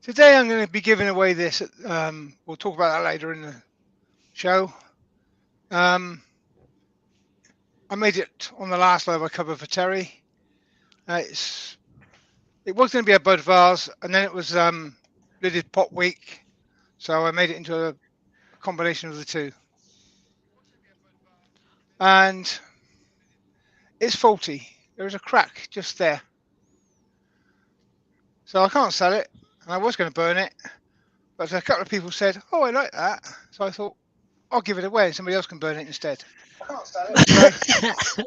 Today I'm going to be giving away this. We'll talk about that later in the show. Um, I made it on the last load I covered for Terry. It was going to be a bud vase, and then it was lidded pot week, so I made it into a combination of the two. And it's faulty. There is a crack just there, so I can't sell it. And I was going to burn it, but a couple of people said, "Oh, I like that," so I thought I'll give it away, and somebody else can burn it instead. I can't sell it. So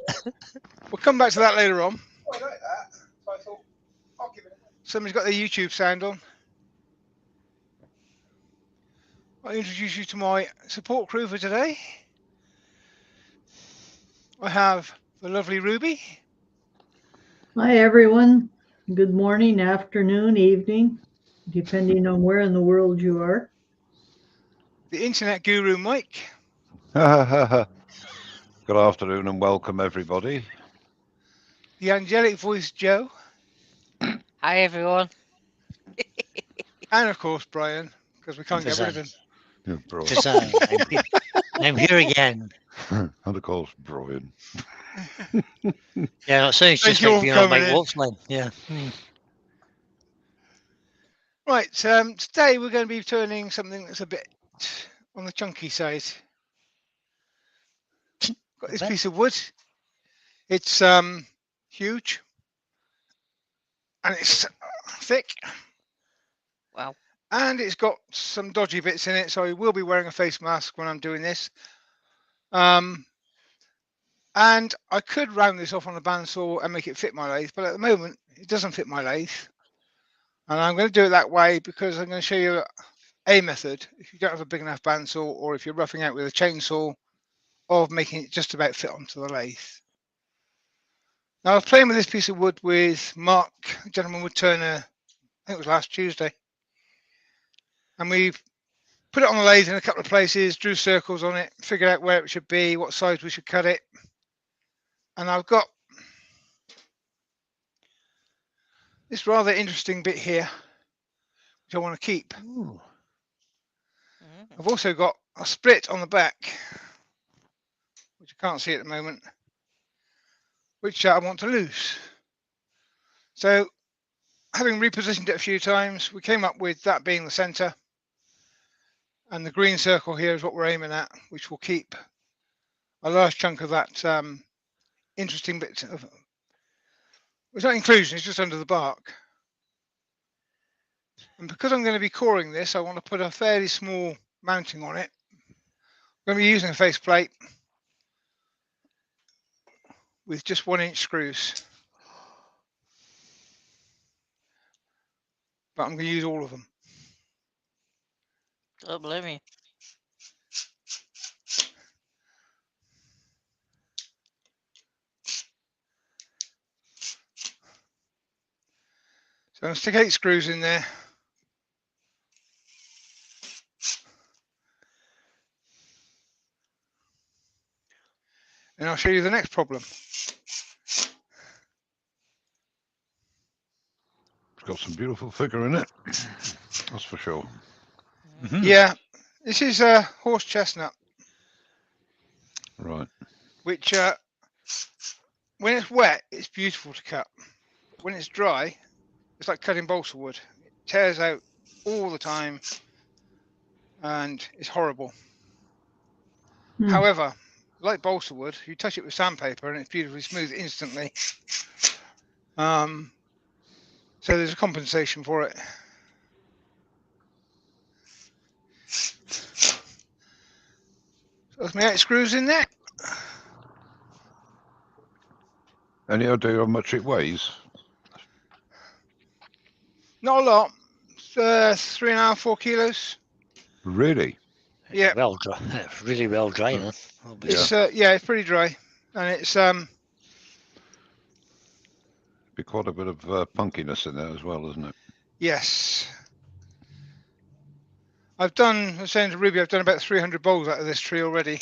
we'll come back to that later on. Oh, I like that, so I thought I'll give it away. Somebody's got their YouTube sound on. I'll introduce you to my support crew for today. I have the lovely Ruby. Hi, everyone. Good morning, afternoon, evening, depending on where in the world you are. The internet guru Mike. Good afternoon and welcome, everybody. The angelic voice Joe. Hi everyone. And of course Brian, because we can't get rid of him. Yeah, Brian. Because I'm here again. And of course, Brian. Yeah, that sounds Thank just you like all being for on coming Mike in. Wolf's line. Yeah. Right, today we're going to be turning something that's a bit on the chunky side. Got this piece of wood. It's huge. And it's thick. Wow. And it's got some dodgy bits in it, so I will be wearing a face mask when I'm doing this. And I could round this off on a bandsaw and make it fit my lathe, but at the moment it doesn't fit my lathe. And I'm going to do it that way because I'm going to show you a method, if you don't have a big enough bandsaw or if you're roughing out with a chainsaw, of making it just about fit onto the lathe. Now I was playing with this piece of wood with Mark, gentleman wood turner, I think it was last Tuesday. And we put it on the lathe in a couple of places, drew circles on it, figured out where it should be, what size we should cut it. And I've got this rather interesting bit here, which I want to keep. Ooh. I've also got a split on the back, which I can't see at the moment, which I want to lose. So having repositioned it a few times, we came up with that being the center. And the green circle here is what we're aiming at, which will keep a large chunk of that interesting bit of, it's not inclusion, it's just under the bark. And because I'm going to be coring this, I want to put a fairly small mounting on it. I'm going to be using a face plate with just 1-inch screws. But I'm going to use all of them. Don't blame me. So I'm going to stick 8 screws in there. And I'll show you the next problem. It's got some beautiful figure in it, that's for sure. Yeah, this is a horse chestnut. Right. Which, when it's wet, it's beautiful to cut. When it's dry, it's like cutting balsa wood. It tears out all the time, and it's horrible. However, like balsa wood, you touch it with sandpaper and it's beautifully smooth instantly. So there's a compensation for it. So there's my 8 screws in there. Any idea how much it weighs? Not a lot. It's 3.5, 4 kilos. Really? Yeah. Well dry. It's really well dry, huh? It's yeah, it's pretty dry, and it's Be quite a bit of punkiness in there as well, isn't it? yes. I was saying to Ruby, I've done about 300 bowls out of this tree already.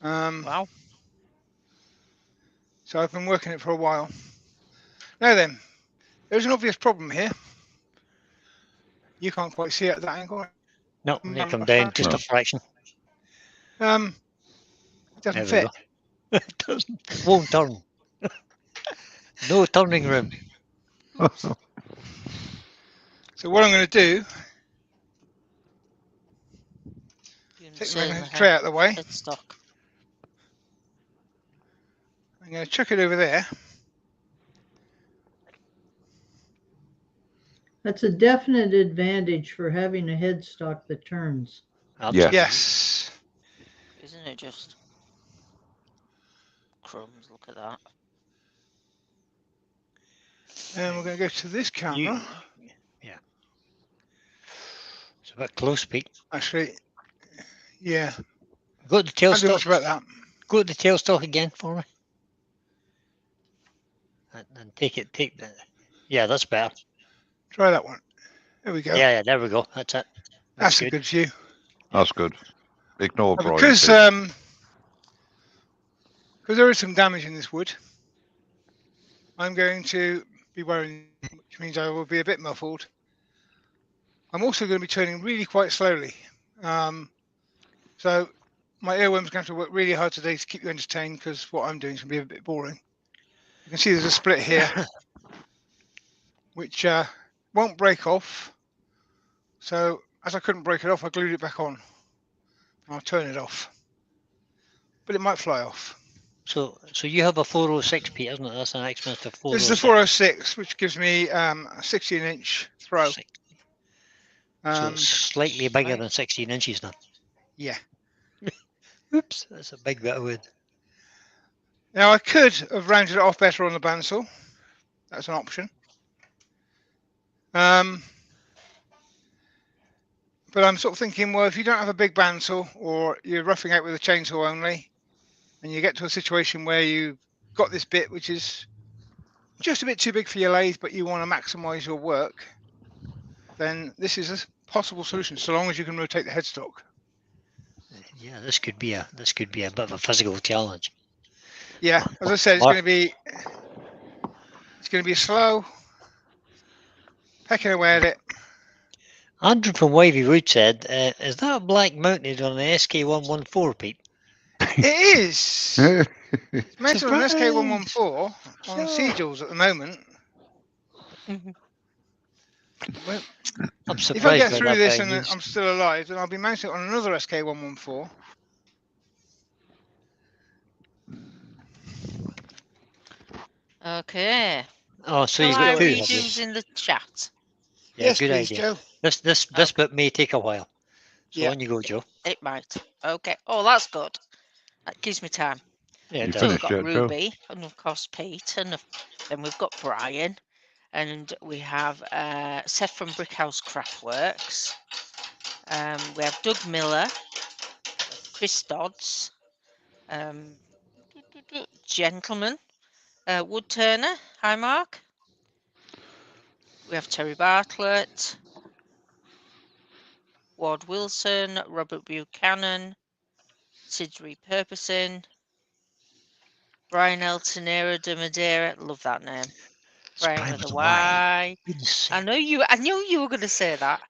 Wow. So I've been working it for a while. Now then, there's an obvious problem here. You can't quite see it at that angle. No, they come down just No. a fraction. It doesn't There we fit. go. It doesn't. Won't turn. No turning room. So what I'm going to do, You can take say the in the tray out of the way. headstock. I'm going to chuck it over there. That's a definite advantage for having a headstock that turns. Absolutely. Yes. Isn't it just? Crumbs, look at that. And we're going to go to this camera. Yeah. It's a bit close, Pete. Actually, yeah. Go to the tail Can't do much stock. about that. Go to the tail stock again for me. And take the. Yeah, that's better. Try that one. There we go. Yeah, there we go. That's it. That's a good view. That's good. Ignore Brian. Because there is some damage in this wood, I'm going to be wearing, which means I will be a bit muffled. I'm also going to be turning really quite slowly. So my earworm's going to have to work really hard today to keep you entertained, because what I'm doing is going to be a bit boring. You can see there's a split here, which won't break off. So as I couldn't break it off, I glued it back on. I'll turn it off. But it might fly off. So you have a 406, Pete, isn't it? That's an X-Men to 406. This is the 406, which gives me a 16-inch throw. So it's slightly bigger than 16 inches now. Yeah. Oops, that's a big bit of wood. Now I could have rounded it off better on the bandsaw. That's an option. But I'm sort of thinking, well, if you don't have a big bandsaw, or you're roughing out with a chainsaw only, and you get to a situation where you've got this bit which is just a bit too big for your lathe, but you want to maximize your work, then this is a possible solution, so long as you can rotate the headstock. Yeah, this could be a bit of a physical challenge. Yeah, as I said, it's going to be slow, pecking away at it. Andrew from Wavy Wood said, "Is that a black mounted on the SK114, Pete?" It is. It's mounted on an Surprise! SK114 on Seagulls at the moment. Well, I'm surprised if I get by through that this being and used. I'm still alive, then I'll be mounted on another SK114. Okay. Oh, so Shall you've I got two, read have you? who's in the chat? Yeah, Yes, good please, idea. Joe. This bit may take a while. So Yeah. on you go, Joe. It might. Okay. Oh, that's good. That gives me time. Yeah, You it So does. we've finished got yet, Joe? Ruby, and of course Pete, and then we've got Brian, and we have Seth from Brickhouse Craftworks. We have Doug Miller, Chris Dodds, Gentleman, Wood Turner. Hi, Mark. We have Terry Bartlett, Ward Wilson, Robert Buchanan, Sid's Repurposing, Brian Eltonera de Madeira. Love that name. Brian with a Y. I knew you were going to say that.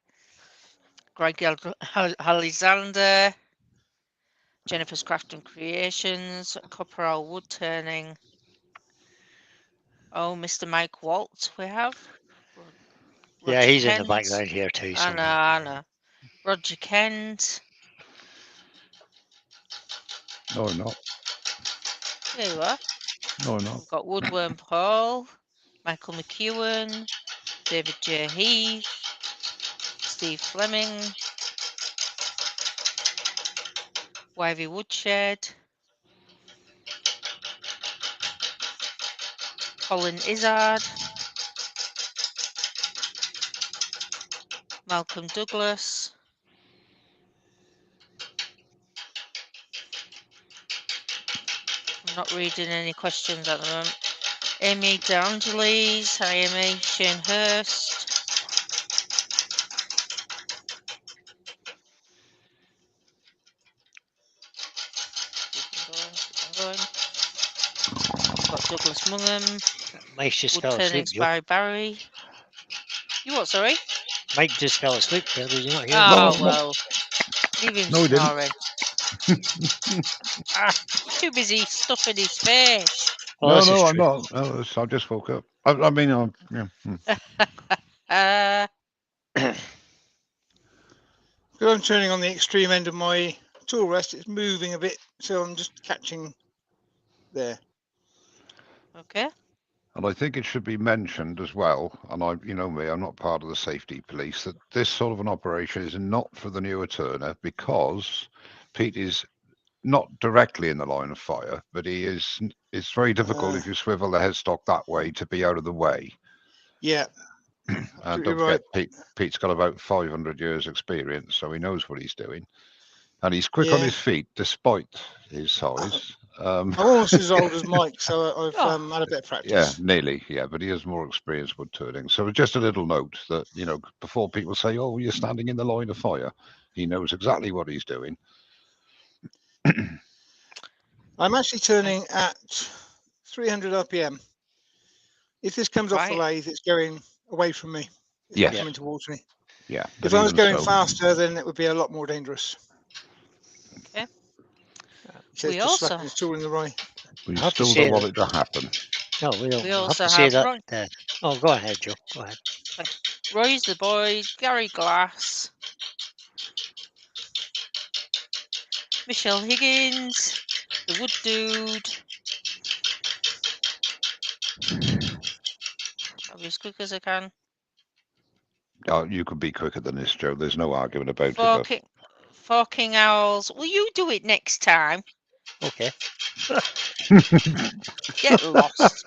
Greg Alexander, Jennifer's Craft and Creations, Copperal Wood Turning. Oh, Mr. Mike Walt, we have. Yeah, Roger he's in the Kent. background here too. I know. Roger Kent. No, no. There you are. No, no. We've got Woodworm Paul, Michael McEwen, David J. Heath, Steve Fleming, Wivey Woodshed, Colin Izzard, Malcolm Douglas, I'm not reading any questions at the moment. Amy DeAngelis, hi Amy, Shane Hurst. Keep on going. Got Douglas Mungham. Mike's just Wood fell asleep, Turnings Joe. by Barry. You what, sorry? Mike just fell asleep there. Did you not hear? Oh, no. well. Leave him No, he didn't. snoring. He's too busy stuffing his face. Well, this is No, I'm true. not. No, I just woke up. I mean, yeah. Uh, Because I'm turning on the extreme end of my tool rest, it's moving a bit, so I'm just catching there. okay. And I think it should be mentioned as well, and you know me, I'm not part of the safety police, that this sort of an operation is not for the newer turner because Pete is not directly in the line of fire, but he is. It's very difficult if you swivel the headstock that way to be out of the way. Yeah. And Absolutely don't right. forget, Pete's got about 500 years experience, so he knows what he's doing. And he's quick on Yeah. his feet despite his size. I'm almost as old as Mike, so I've Oh. had a bit of practice. Yeah, nearly. Yeah, but he has more experience wood turning. So just a little note that, you know, before people say, oh, you're standing in the line of fire, he knows exactly what he's doing. I'm actually turning at 300 RPM. If this comes off the Right. lathe, it's going away from me. It's Yes. coming towards me. Yeah. If I was going so, faster, then it would be a lot more dangerous. Okay. So We it's just also- slapping his tool in the right. we I have to still say don't want it to happen. No, we don't. We I have also to say have that. Oh, go ahead, Joe. Go ahead. Roy's the boy, Gary Glass, Michelle Higgins, the Wood Dude. I'll be as quick as I can. Oh, you could be quicker than this, Joe. There's no argument about it. Forking Owls. Will you do it next time? Okay. Get lost.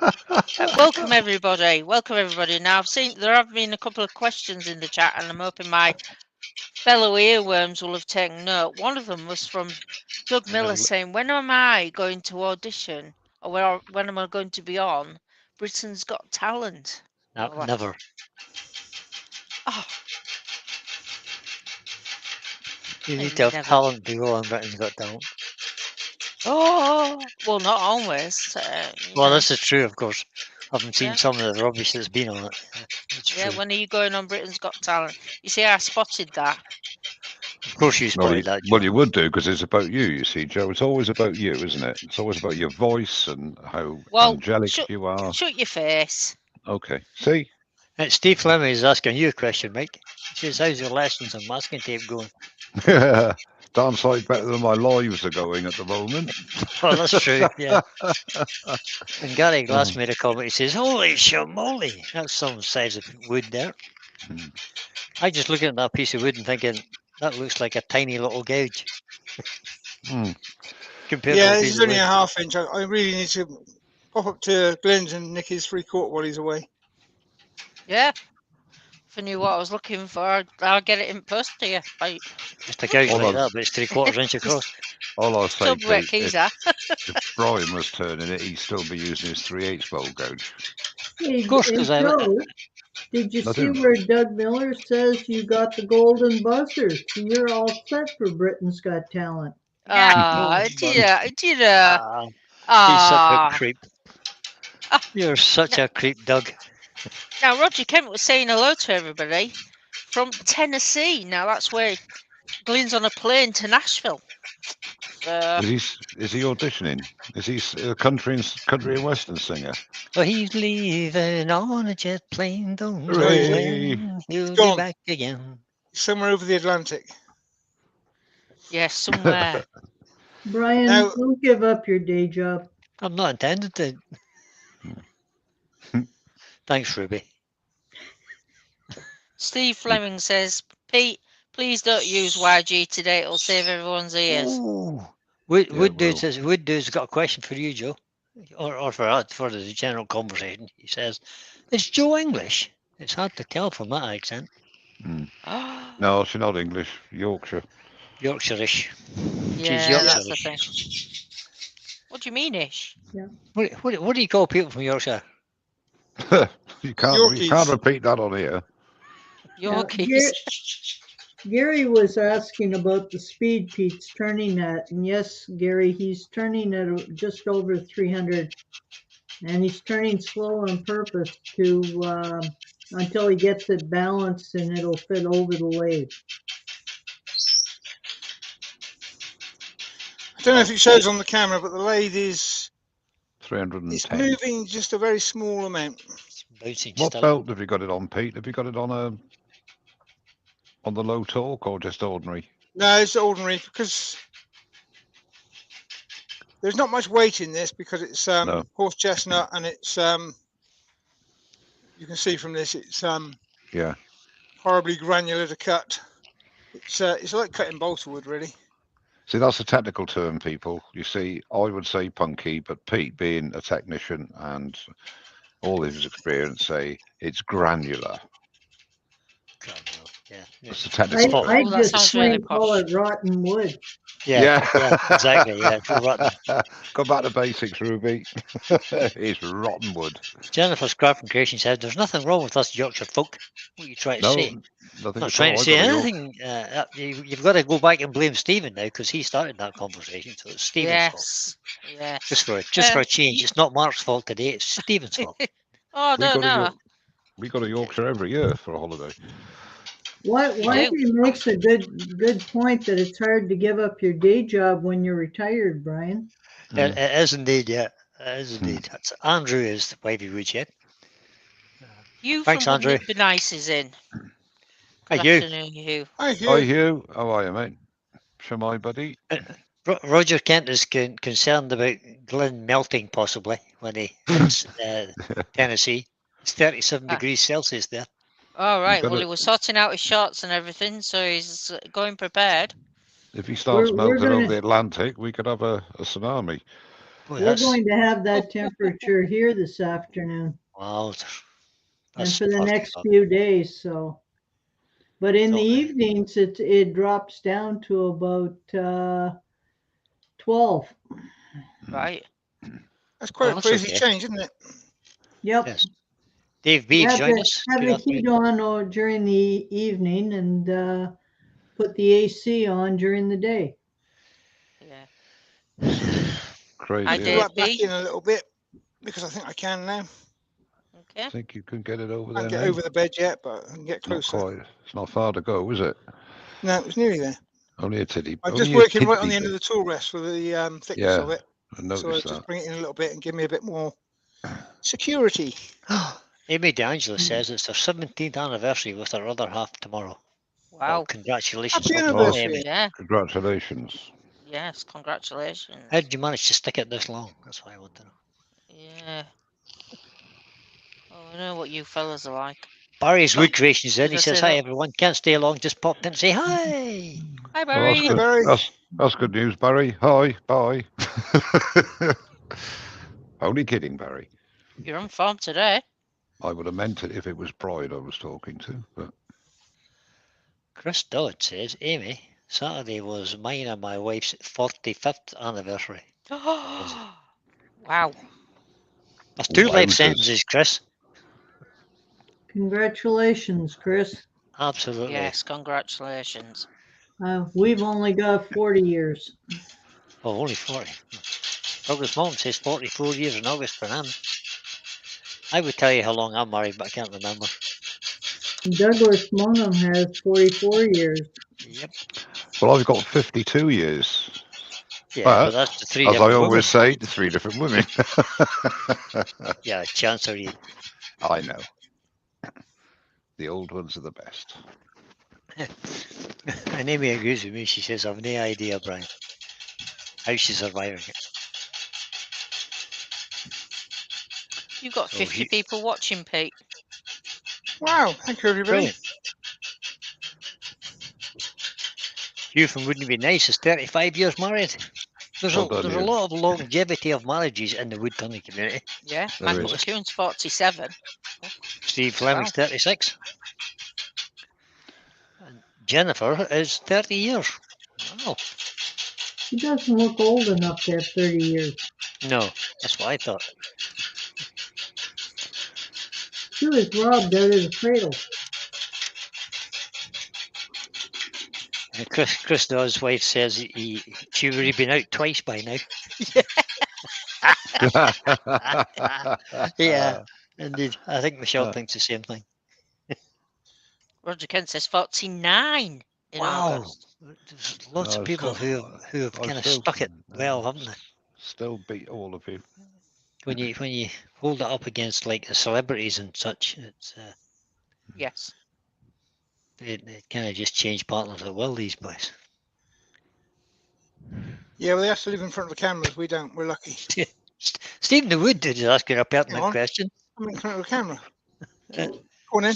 Welcome everybody. Welcome everybody. Now I've seen there have been a couple of questions in the chat, and I'm hoping my fellow earworms will have taken note. One of them was from Doug Miller saying, "When am I going to audition, or when am I going to be on Britain's Got Talent?" No, Well, never. Oh, You need I to have never. talent to go on Britain's Got Talent. Oh, well, not always. Well, this is true, of course. I haven't seen Yeah. some of the rubbish that's been on it. It's Yeah, true. when are you going on Britain's Got Talent? You see, I spotted that. Of course, you spotted that, Joe. Well, you would do because it's about you see, Joe. It's always about you, isn't it? It's always about your voice and how angelic you are. Shut your face. Okay. See? Steve Fleming is asking you a question, Mike. He says, how's your lessons on masking tape going? Damn sight better than my lives are going at the moment. Well, that's true, yeah. And Gary Glass made a comment. He says, holy shamoly, that's some size of wood there. I just looking at that piece of wood and thinking, that looks like a tiny little gouge. Compared Yeah, to a this piece is of only wood. a half inch. I really need to pop up to Glenn's and nick his 3/4 while he's away. Yeah. If I knew what I was looking for, I'll get it in post to you. Just a gouge All like I've- that, but it's 3/4 inch across. All I'll say, Subway Pete, Keezer. if Brian was turning it, he'd still be using his 3/8 bowl gouge. Hey, Of course, because Joe, did you see Nothing. where Doug Miller says you got the golden buzzer? So you're all set for Britain's Got Talent. He's such a creep. You're such a creep, Doug. Now, Roger Kent was saying hello to everybody from Tennessee. Now, that's where Glenn's on a plane to Nashville. So, Is he auditioning? Is he a country and western singer? Oh, he's leaving on a jet plane. Don't know Hooray. when he'll be Gone. back again. Somewhere over the Atlantic. yes, somewhere. Brian, Now- don't give up your day job. I'm not intended to. Thanks, Ruby. Steve Fleming says, Pete, please don't use YG today. It'll save everyone's ears. Ooh. Wood Yeah, Dude well. says, Wood Dude's got a question for you, Joe. Or for us, for the general conversation. He says, is Joe English? It's hard to tell from that accent. No, she's not English. Yorkshire. Yorkshire-ish. Yeah, She's that's the Yorkshire-ish. thing. What do you mean ish? What do you call people from Yorkshire? you can't Yorkies. repeat that on here. Yorkies. Gary was asking about the speed Pete's turning at. And yes, Gary, he's turning at just over 300. And he's turning slow on purpose to until he gets it balanced and it'll fit over the lathe. I don't know if it shows on the camera, but the lathe is 310. it's moving just a very small amount. It's bouncing What still. belt have you got it on, Pete? Have you got it on the low torque or just ordinary? No, it's ordinary because there's not much weight in this because it's No. horse chestnut and it's you can see from this it's Yeah. horribly granular to cut. It's like cutting balsa wood, really. See, that's a technical term, people. You see, I would say punky, but Pete, being a technician and all his experience, say it's granular. Granular, yeah. That's the technical term. I Oh, that just sounds really plain call posh. it rotten wood. Yeah, exactly. Yeah, rotten. Go back to basics, Ruby. It's rotten wood. Jennifer's Craft Creation said, "There's nothing wrong with us Yorkshire folk." What are you trying to No, say? nothing Not at trying all. to I say got a York- anything. You've got to go back and blame Stephen now because he started that conversation. So it's Stephen's fault. Yes. Just for a change. It's not Mark's fault today. It's Stephen's fault. Oh, I we don't go to know. York- we go to Yorkshire every year for a holiday. Why he makes a good point that it's hard to give up your day job when you're retired, Brian. It is indeed, yeah. It is indeed. That's Andrew is the wavy wood, yeah. Hugh Thanks, from Wouldn't Andrew. It Be Nice is in. Hi, Good Hugh. afternoon, Hugh. Hi, Hi, Hugh. Hugh. How are you, mate? Shamai, buddy? Roger Kent is concerned about Glenn melting possibly when he hits Tennessee. It's 37 degrees Celsius there. All right. gotta- Well, he was sorting out his shots and everything, so he's going prepared. If he starts We're melting gonna- over the Atlantic, we could have a tsunami. Boy, We're going to have that temperature here this afternoon wow. and for the tough. next few days. So, but in the Okay. evenings, it drops down to about 12. Right. That's quite Well, a that's crazy okay. change, isn't it? Yep. Yes. Dave Beeves Have joined the, us. have Good the afternoon. heat on during the evening and put the AC on during the day. Yeah. Crazy. I I isn't did. pull it? that back B. in a little bit because I think I can now. Okay. I think you can get it over I there can't get now. over the bed yet, but I can get It's not closer. quite. It's not far to go, is it? No, it was nearly there. Only a titty. I'm only just a working right on tiddly the end of bit. the tool rest for the thickness of Yeah, it. I So I noticed just that. bring it in a little bit and give me a bit more security. Amy DeAngelo says it's their 17th anniversary with her other half tomorrow. Well, Wow. congratulations. Happy to anniversary. Amy. Yeah. Congratulations. Yes. Congratulations. How did you manage to stick it this long? That's what I want to know. Yeah. Oh, I know what you fellas are like. Barry's Oh, Wood Creations in. did He I says, say "Hi that? everyone, can't stay long, just popped in to say hi." Hi, Well, that's Barry. good. Barry. That's good news, Barry. Hi, bye. Only kidding, Barry. You're on form today. I would have meant it if it was Bride I was talking to, but Chris Dodd says, "Amy, Saturday was mine and my wife's 45th anniversary." Wow. That's two life Wowzers. sentences, Chris. Congratulations, Chris. Absolutely. Yes. Congratulations. We've only got 40 years. Oh, only 40. Douglas Mom says 44 years in August for him. I would tell you how long I'm married, but I can't remember. Douglas Monham has 44 years. Yep. well, I've got 52 years. Yeah, But, but that's the three As I different women. always say, the 3 different women. Yeah, Chancery. I know. The old ones are the best. And Amy agrees with me. She says, "I've no idea, Brian, how she's surviving it." You've got So 50 he- people watching, Pete. Wow. Thank you, everybody. Brilliant. Hugh from Wouldn't It Be Nice is 35 years married. There's Well done, a Hugh. lot of longevity of marriages in the wood turning community. Yeah. There Michael is. McCune's 47. Steve Fleming's 36. And Jennifer is 30 years. Wow. He doesn't look old enough to have 30 years. No, that's what I thought. She was robbed out of the cradle. And Chris Dawes' wife says she would have been out twice by now. Yeah, indeed. I think Michelle thinks the same thing. Roger Kent says 49 in Wow. August. There's lots No, of it's people still- who have I kind of still- stuck it well, haven't they? Still beat all of you. When you hold it up against like the celebrities and such, it's Yes. it kind of just changed partners at will, these boys. Yeah, well, they have to live in front of the cameras. We don't. We're lucky. Stephen the Wood is asking a pertinent on. question. I'm in front of the camera. Uh, Go on in.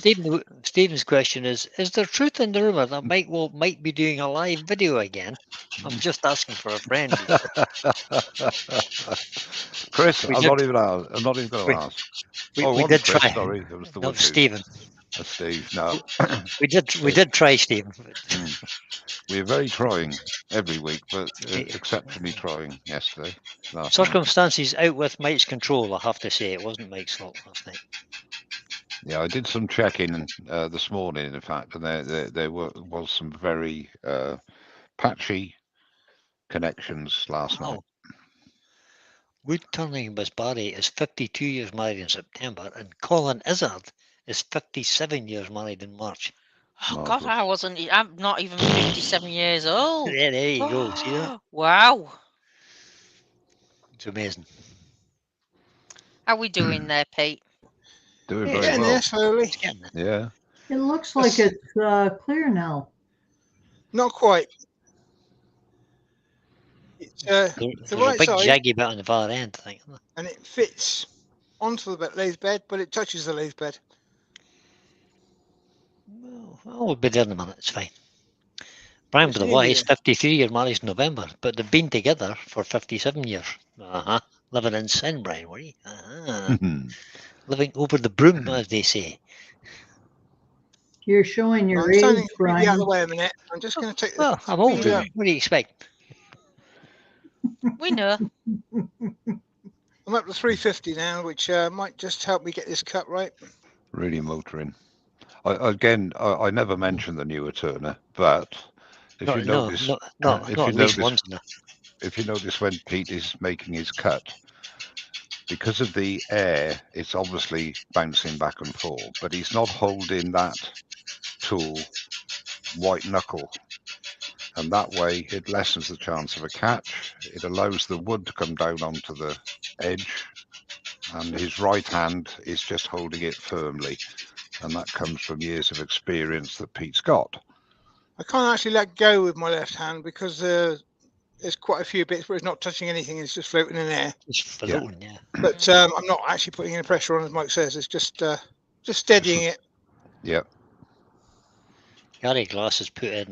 Stephen's question is there truth in the rumour that Mike might be doing a live video again? I'm just asking for a friend. He said. Chris, We I'm did- not even going to we- ask. We, Oh, we it did wasn't Chris, try. sorry, it was the No, Wood dude. Stephen. Steve, no. We did try, Stephen. We're very trying every week, but exceptionally trying yesterday. Last night. Circumstances out with Mike's control, I have to say. It wasn't Mike's fault last night. Yeah, I did some checking this morning, in fact, and there was some very patchy connections last night. Wood turning Miss Barry is 52 years married in September, and Colin Izzard is 57 years married in March. Oh God, I'm not even 57 years old. Yeah, there you go. See that? Wow. It's amazing. How we doing there, Pete? Doing very Getting well. there slowly. Yeah. It looks like it's clear now. Not quite. It's There's the a right big side, jaggy bit on the far end, I think. and it fits onto the lathe bed, but it touches the lathe bed. Well, we'll be there in a minute. It's fine. Brian It's with the nearly Y is there. 53 years married in November, but they've been together for 57 years. Living in sin, Brian, were you? Living over the broom, as they say. You're showing your I'm age, standing completely out of Brian. the way a minute. I'm just going to take the Well, I'm old. speed up. What do you expect? We know. I'm up to 350 now, which might just help me get this cut right. Really motoring. I never mentioned the newer turner, but if you notice, not at least once enough. if you notice when Pete is making his cut, because of the air, it's obviously bouncing back and forth, but he's not holding that tool white knuckle. And that way it lessens the chance of a catch. It allows the wood to come down onto the edge, and his right hand is just holding it firmly. And that comes from years of experience that Pete's got. I can't actually let go with my left hand because there's quite a few bits where it's not touching anything, it's just floating in air. It's floating, yeah. But I'm not actually putting any pressure on, as Mike says. It's just steadying it. Yeah. Gary Glass has put in,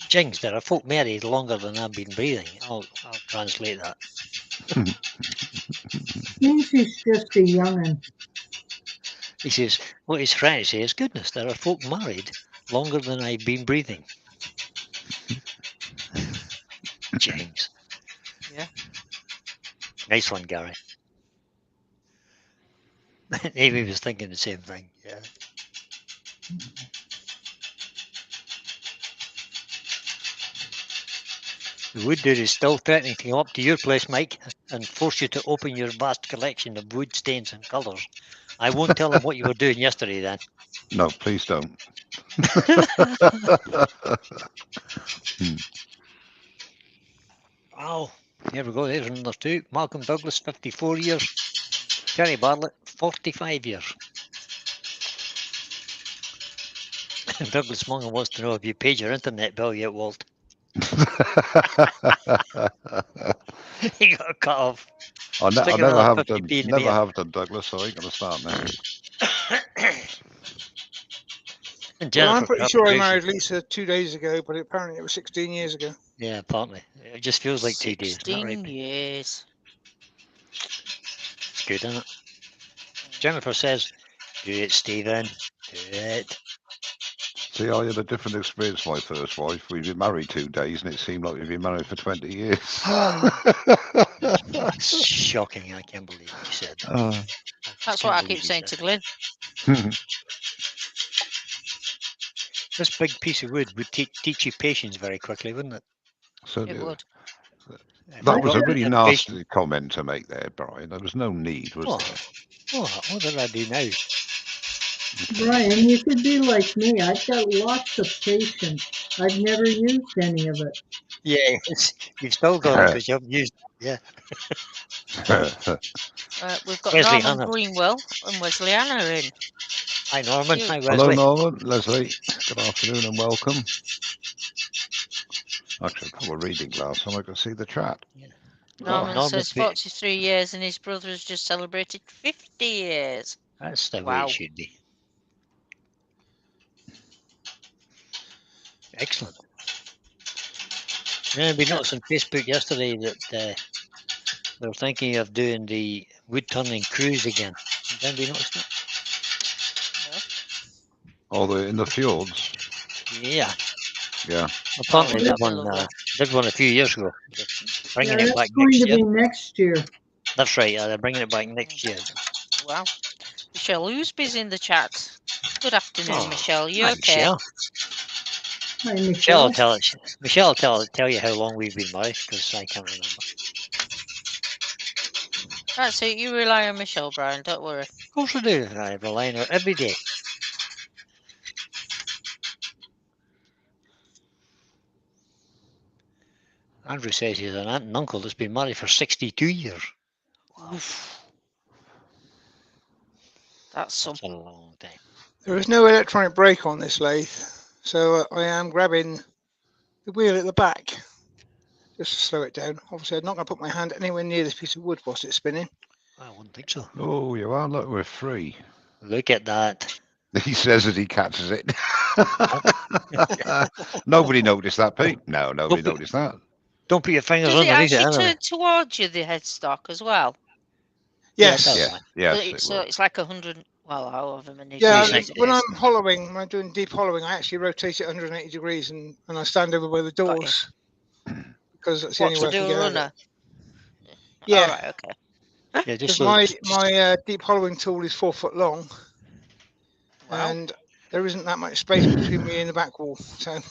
Jings, there are folk married longer than I've been breathing. I'll translate that. Means he's just a young'un. He says, what he's trying to say is, goodness, there are folk married longer than I've been breathing. James. Yeah. Nice one, Gary. Amy was thinking the same thing. Yeah. The wood dude is still threatening to come up to your place, Mike, and force you to open your vast collection of wood stains and colours. I won't tell him what you were doing yesterday then. No, please don't. Oh, here we go. There's another two. Malcolm Douglas, 54 years. Terry Bartlett, 45 years. Douglas Munger wants to know if you paid your internet bill yet, Walt. He got cut off. I Sticking never another have 50p in done. the Never beer. have done, Douglas. So I ain't gonna start now. And Well, I'm Jennifer pretty sure I Grace- married Lisa 2 days ago, but apparently it was 16 years ago. Yeah, apparently. It just feels like 2 days. Isn't that 16 right? years. It's good, isn't it? Jennifer says, do it, Stephen. Do it. See, I had a different experience with my first wife. We'd been married 2 days, and it seemed like we'd been married for 20 years. It's shocking. I can't believe you said that. That's what I keep saying to Glenn. This big piece of wood would teach you patience very quickly, wouldn't it? So It would. that was a really Have nasty patience. comment to make there, Brian. There was no need, was there? What did I do now? Brian, you could be like me. I've got lots of patience. I've never used any of it. Yeah, you've still got it because you haven't used it. Yeah. We've got Wesley Norman Hannah. Greenwell and Wesley Anna in. Hi, Norman. You- Hi, Hello, Wesley. Norman, Leslie. Good afternoon and welcome. Actually, put a reading glass on. I can see the chat. Norman Norman, says 43 years and his brother has just celebrated 50 years. that's the way Wow. it should be. Excellent. Yeah, we noticed on Facebook yesterday that they were thinking of doing the wood turning cruise again. Did we notice that? Oh, in the fjords. Yeah. Yeah. Apparently that'd did be one lovely. did one a few years ago. They're bringing Yeah, it back that's going next to year. be next year. That's right. Yeah, they're bringing it back next year. Wow. Michelle Loosby's in the chat. Good afternoon, Oh, Michelle. You hi, okay? Michelle. Hi, Michelle Michelle. will Michelle will tell you how long we've been married because I can't remember. Right, so you rely on Michelle, Brian. Don't worry. Of course I do. I rely on her every day. Andrew says he's an aunt and uncle that's been married for 62 years. Wow. Oof. That's some. That's a long time. There is no electronic brake on this lathe, so I am grabbing the wheel at the back just to slow it down. Obviously, I'm not going to put my hand anywhere near this piece of wood whilst it's spinning. I wouldn't think so. Oh, you are. Look, we're free. Look at that. He says as he catches it. Nobody noticed that, Pete. No, nobody noticed that. Don't put your fingers Does it underneath it. actually Anyway. turn towards you, the headstock, as well? Yes. Yeah, Yes, yes, it So will. it's like 100, well, however many Yeah, degrees it when is. I'm hollowing, when I'm doing deep hollowing, I actually rotate it 180 degrees and I stand over by the Got you. doors because that's the What, only to way I do can a get out of it. runner? Yeah. All right, okay. Yeah, just Because so my deep hollowing tool is 4 foot long, Wow. and there isn't that much space between me and the back wall. So And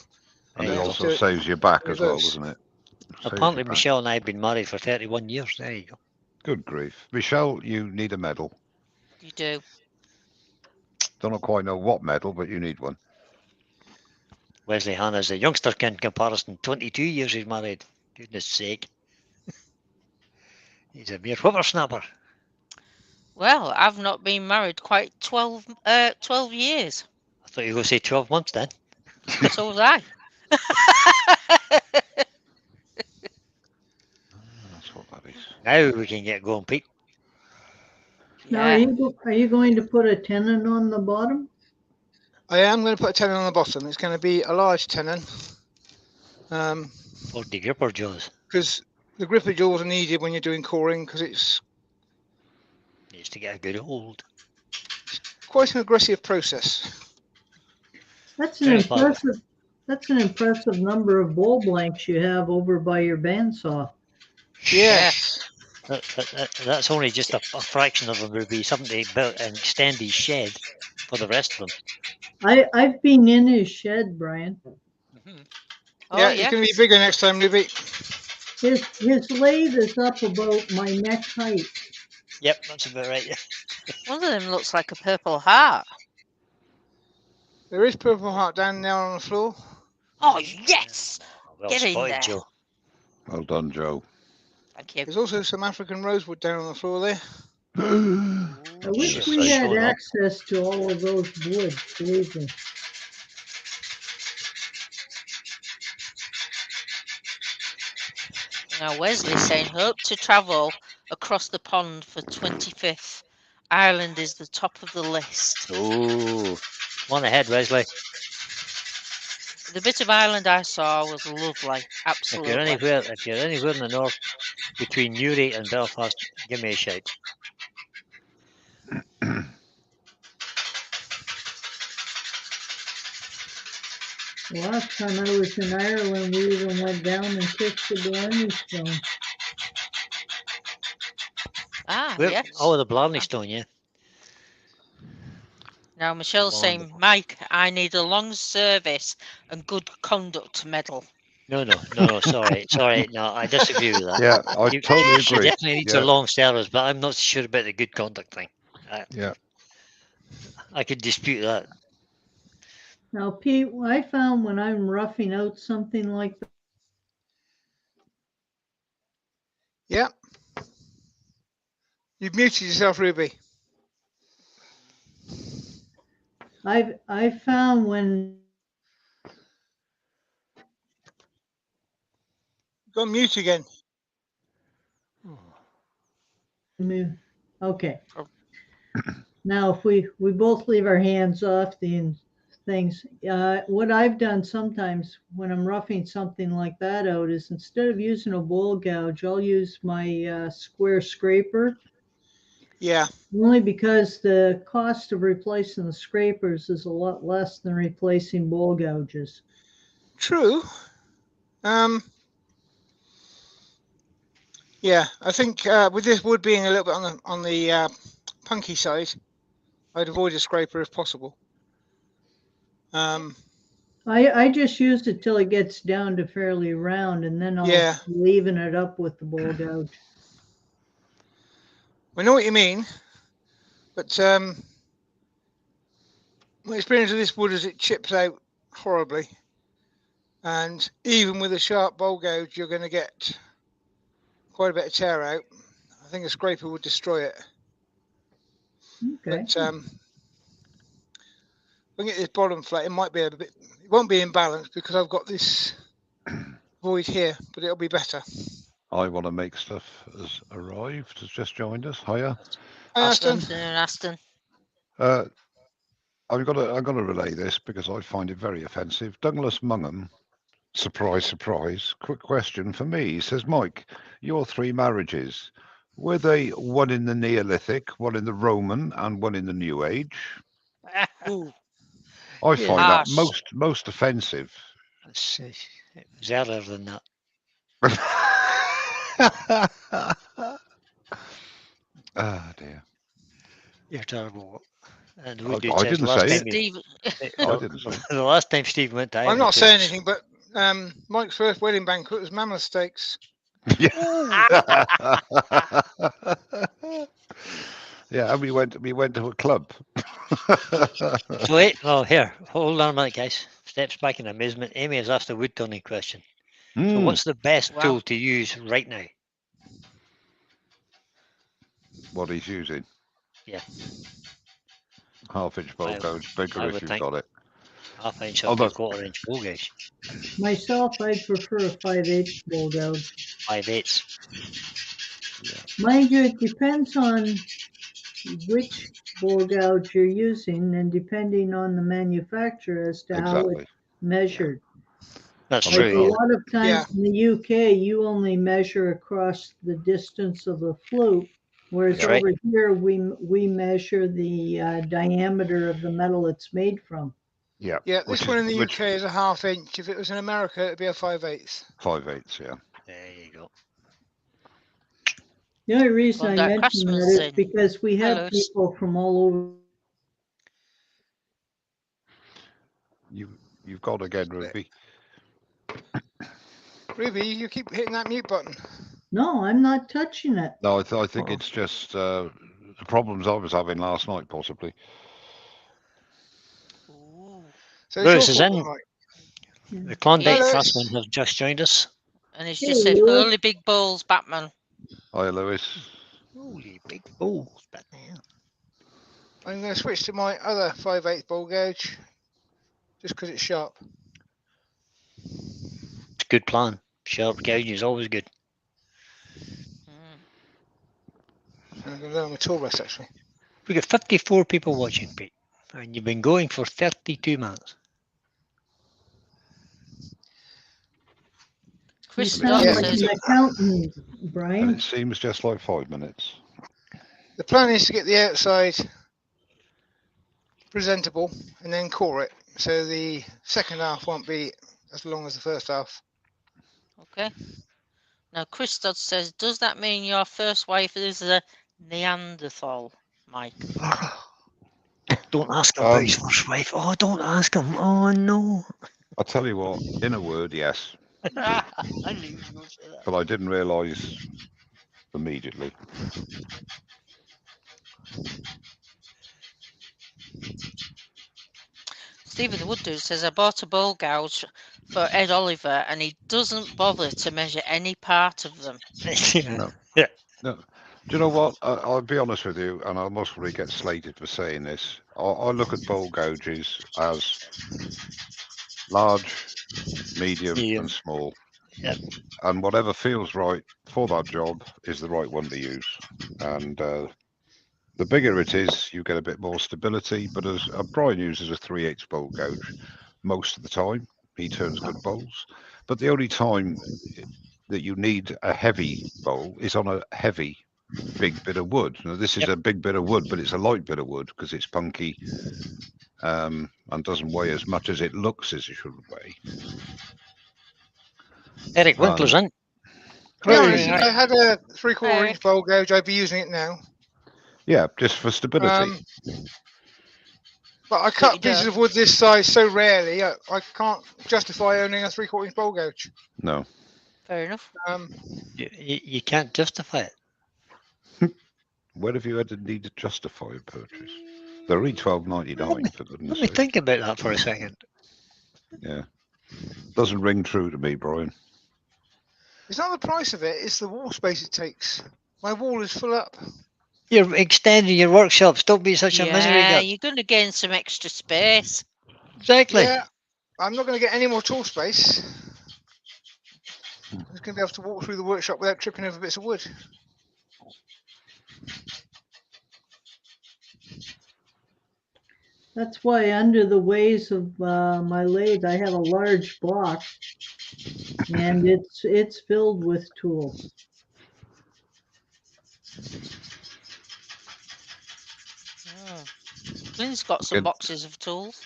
I it have to also do it saves your back as well, reverse. doesn't it? Saves your apparently back. Michelle and I have been married for 31 years. There you go. Good grief. Michelle, you need a medal. You do. Don't quite know what medal, but you need one. Wesley Hannah's a youngster in comparison. 22 years he's married. Goodness sake. He's a mere whippersnapper. Well, I've not been married quite 12 years. I thought you were going to say 12 months then. So was I. That's what that is. Now we can get going, Pete. Now, Yeah. are you going to put a tenon on the bottom? I am going to put a tenon on the bottom. It's going to be a large tenon. For the gripper jaws. Because the gripper jaws are needed when you're doing coring because it's Needs to get a good hold. quite an aggressive process. That's an Very clever. impressive. That's an impressive number of bowl blanks you have over by your bandsaw. Yes. That's only just a fraction of them. Would be something to build and extend his shed for the rest of them. I've been in his shed, Brian. Oh, Yeah, it's going to be bigger next time, Libby. His lathe is up about my neck height. Yep, that's about right. One of them looks like a purple heart. There is purple heart down there on the floor. Oh, yes! Well Get in spotted, there. Joe. Well done, Joe. Thank you. There's also some African rosewood down on the floor there. I wish Yes, we had showing up. access to all of those woods, believe me. Now, Wesley's saying, hope to travel across the pond for 25th. Ireland is the top of the list. Oh, one ahead, Wesley. The bit of Ireland I saw was lovely. Absolutely. If you're anywhere in the north between Newry and Belfast, give me a shout. The last time I was in Ireland, we even went down and kissed the Blarney Stone. Yes. Oh, the Blarney Stone, yeah. Now, Michelle's saying, Mike, I need a long service and good conduct medal. No, sorry. No, I disagree with that. Yeah, I totally She agree. definitely needs Yeah. a long service, but I'm not sure about the good conduct thing. Yeah. I could dispute that. Now, Pete, I found when I'm roughing out something like that, Yeah. You've muted yourself, Ruby. I've found when Go on mute again. okay. Oh. Now, if we both leave our hands off the things, what I've done sometimes when I'm roughing something like that out is instead of using a bowl gouge, I'll use my square scraper. Yeah. Only because the cost of replacing the scrapers is a lot less than replacing bowl gouges. True. Yeah, I think with this wood being a little bit on the punky side, I'd avoid a scraper if possible. I just used it till it gets down to fairly round, and then I'll leaven it up with the bowl gouge. I know what you mean, but my experience of this wood is it chips out horribly, and even with a sharp bowl gouge, you're going to get quite a bit of tear out. I think a scraper would destroy it. Okay. But if I get this bottom flat, it might be a bit. It won't be in balance because I've got this void here, but it'll be better. I want to make stuff has arrived. Has just joined us. Hiya. Hi, Aston. Aston. I'm gonna relay this because I find it very offensive. Douglas Mungham, surprise, surprise. Quick question for me. He says, Mike, your 3 marriages, were they one in the Neolithic, one in the Roman, and one in the New Age? Ooh. I find Harsh. that most offensive. It was earlier than that. Ah, dear. You're terrible. And I didn't say it. Steve. I didn't say it. The last time Steve went to I'm not saying anything, but Mike's first wedding banquet was mammoth steaks. Yeah. Yeah, and we went to a club. Wait, oh here, hold on a minute, guys. Steps back in amazement. Amy has asked a wood turning question. So what's the best tool to use right now? What he's using? Yeah. 1/2 inch bowl gouge, bigger if you've got it. 1/2 inch or 3/4 inch bowl gouge. Myself, I'd prefer a 5/8 bowl gouge. 5/8. Yeah. Mind you, it depends on which bowl gouge you're using and depending on the manufacturer as to how it's measured. That's Like true. a lot of times in the UK, you only measure across the distance of the flute, whereas over here we measure the diameter of the metal it's made from. Yeah. Yeah, this one in the UK is a 1/2 inch. If it was in America, it'd be a 5/8. 5/8, yeah. There you go. The only reason I mention that is because we have people from all over. You've got again, Ruby. Ruby, you keep hitting that mute button. No, I'm not touching it. No, I think it's just the problems I was having last night, possibly. So Lewis is in. The Klondike Craftsman has just joined us. And he's just said, holy big balls, Batman. Hi, Lewis. Holy big balls, Batman. I'm going to switch to my other 5/8 bowl gouge, just because it's sharp. It's a good plan. Sharp gouge is always good. I'm going to go on my tool rest, actually. We've got 54 people watching, Pete. And you've been going for 32 minutes. Chris sounds like an accountant, Brian. And it seems just like 5 minutes. The plan is to get the outside presentable and then core it, so the second half won't be as long as the first half. Okay. Now, Chris Dodd says, does that mean your first wife is a Neanderthal, Mike? Don't ask him about his first wife. Oh, don't ask him. Oh, no. I'll tell you what, in a word, yes. I knew you were going to say that. But I didn't realise immediately. Stephen the Wood Dude says, I bought a bowl gouge for Ed Oliver and he doesn't bother to measure any part of them. No. Yeah. No. Do you know what? I'll be honest with you, and I must really get slated for saying this. I look at bowl gouges as large, medium, Medium. and small. Yep. And whatever feels right for that job is the right one to use. And the bigger it is, you get a bit more stability. But as Brian uses a 3/8 bowl gouge most of the time, he turns good bowls. But the only time that you need a heavy bowl is on a heavy, big bit of wood. Now, this is Yep. a big bit of wood, but it's a light bit of wood because it's punky and doesn't weigh as much as it looks as it should weigh. Eric Winkler's in. To be honest, Hey, if I had a 3/4 Eric. inch bowl gouge, I'd be using it now. Yeah, just for stability. But I you cut pieces don't. of wood this size so rarely, I can't justify owning a 3/4 inch bowl gouge. No. Fair enough. You can't justify it. Where have you had the need to justify a purchase? They're only $12.99 for goodness Let me sake. think about that for a second. Yeah. Doesn't ring true to me, Brian. It's not the price of it, it's the wall space it takes. My wall is full up. You're extending your workshop. Stop being such a misery Yeah, gut. you're going to gain some extra space. Exactly. Yeah, I'm not going to get any more tool space. I'm just going to be able to walk through the workshop without tripping over bits of wood. That's why under the ways of my lathe, I have a large block, and it's filled with tools. Lynn's got some Good. boxes of tools.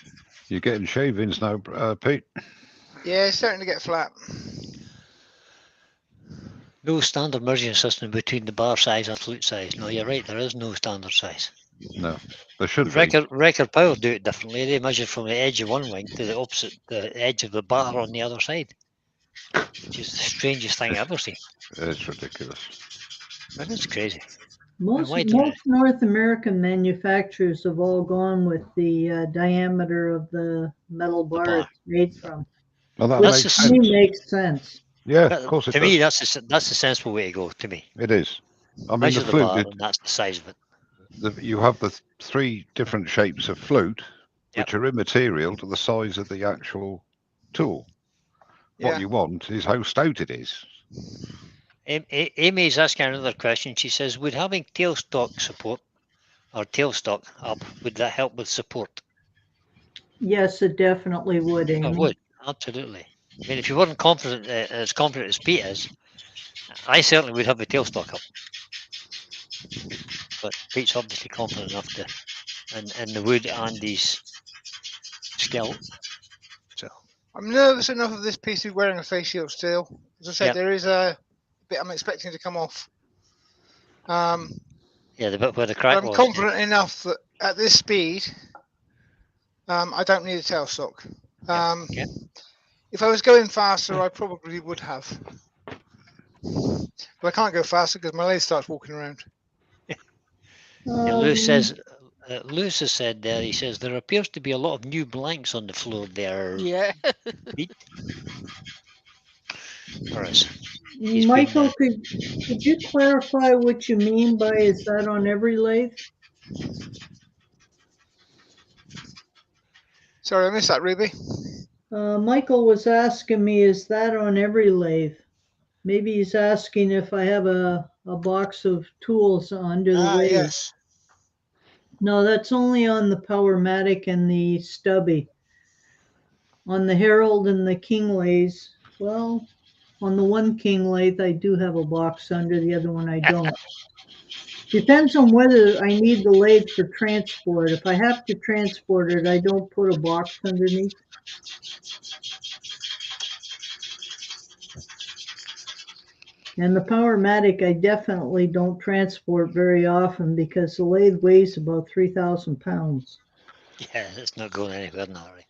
You're getting shavings now, Pete. Yeah, it's starting to get flat. No standard measuring system between the bar size and flute size. No, you're right. There is no standard size. No, there should be. Record power do it differently. They measure from the edge of one wing to the edge of the bar on the other side, which is the strangest thing I've ever seen. It's ridiculous. That is crazy. Most why don't it? North American manufacturers have all gone with the diameter of the metal bar bar. it's made from. Well, that Which makes just- to sense. me makes sense. Yeah, of course it To does. me, that's the sensible way to go. To me, It is. I mean, measure the the flute, bar, and that's the size of it. you have the three different shapes of flute, Yep. which are immaterial to the size of the actual tool. Yeah. What you want is how stout it is. Amy's asking another question. She says, would having tailstock support or tailstock up, would that help with support? Yes, it definitely would, Amy. It would, absolutely. I mean, if you weren't confident, as confident as Pete is, I certainly would have the tailstock up. But Pete's obviously confident enough to, in the wood and his skill. So, I'm nervous enough of this piece to be wearing a face shield still. As I said, Yep. there is a bit I'm expecting to come off. yeah, the bit where the But crack I'm was. confident enough that at this speed, I don't need a tailstock. yeah. If I was going faster, I probably would have. But I can't go faster because my lathe starts walking around. Yeah, Lewis says, Lewis has said there, he says, there appears to be a lot of new blanks on the floor there. Yeah. For us. He's Michael, been, could you clarify what you mean by is that on every lathe? Sorry, I missed that, Ruby. Michael was asking me, is that on every lathe? Maybe he's asking if I have a box of tools under the lathe. Yes. No, that's only on the Powermatic and the Stubby. On the Herald and the King lathes, well, on the one King lathe, I do have a box under, the other one I don't. Depends on whether I need the lathe for transport. If I have to transport it, I don't put a box underneath. And the Powermatic, I definitely don't transport very often because the lathe weighs about 3,000 pounds. yeah, it's not going anywhere in a hurry.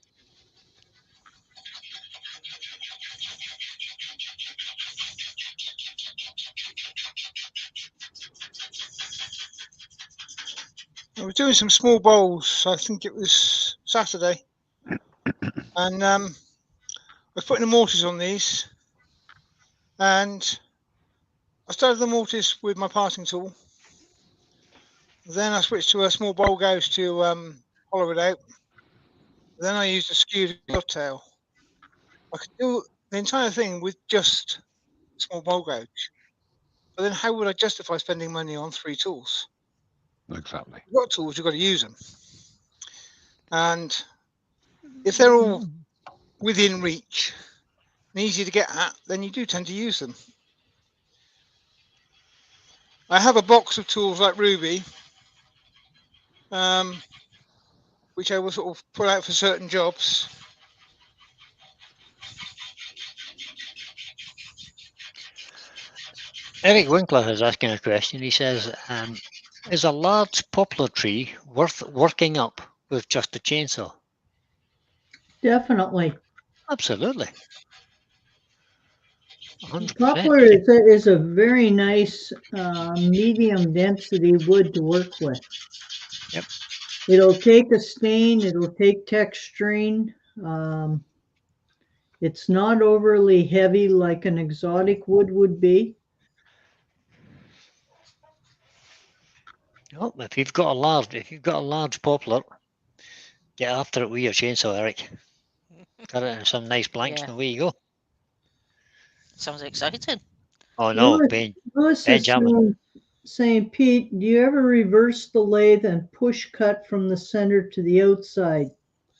I was doing some small bowls. I think it was Saturday, and I was putting the mortise on these, and I started the mortise with my parting tool. Then I switched to a small bowl gouge to hollow it out. Then I used a skewed dovetail. I could do the entire thing with just a small bowl gouge. But then how would I justify spending money on 3 tools? Exactly. You've got tools, you've got to use them. And if they're all within reach and easy to get at, then you do tend to use them. I have a box of tools like Ruby, which I will sort of pull out for certain jobs. Eric Winkler is asking a question. He says, is a large poplar tree worth working up with just a chainsaw? Definitely. Absolutely. 100%. Poplar is a very nice medium density wood to work with. Yep. It'll take a stain, it'll take texturing. It's not overly heavy like an exotic wood would be. Oh, if you've got a large poplar, get after it with your chainsaw, Eric. Cut it into some nice blanks, Yeah. and away you go. Sounds exciting. Oh no, Lewis is saying, Pete, do you ever reverse the lathe and push cut from the center to the outside?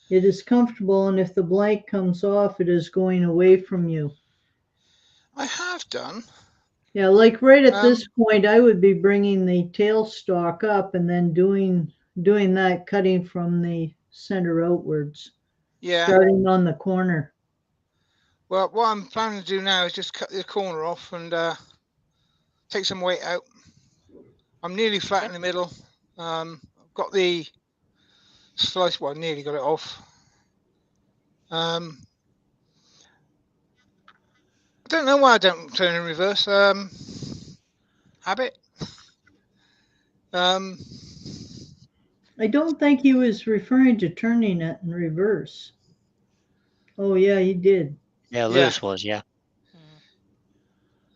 It is comfortable, and if the blank comes off, it is going away from you. I have done. Yeah, like right at this point, I would be bringing the tailstock up and then doing that, cutting from the center outwards. Yeah. Starting on the corner. Well, what I'm planning to do now is just cut the corner off and take some weight out. I'm nearly flat in the middle. I've got the slice, well, I nearly got it off. I don't know why I don't turn in reverse. Habit. I don't think he was referring to turning it in reverse. Oh yeah, he did. Yeah, Lewis was, yeah.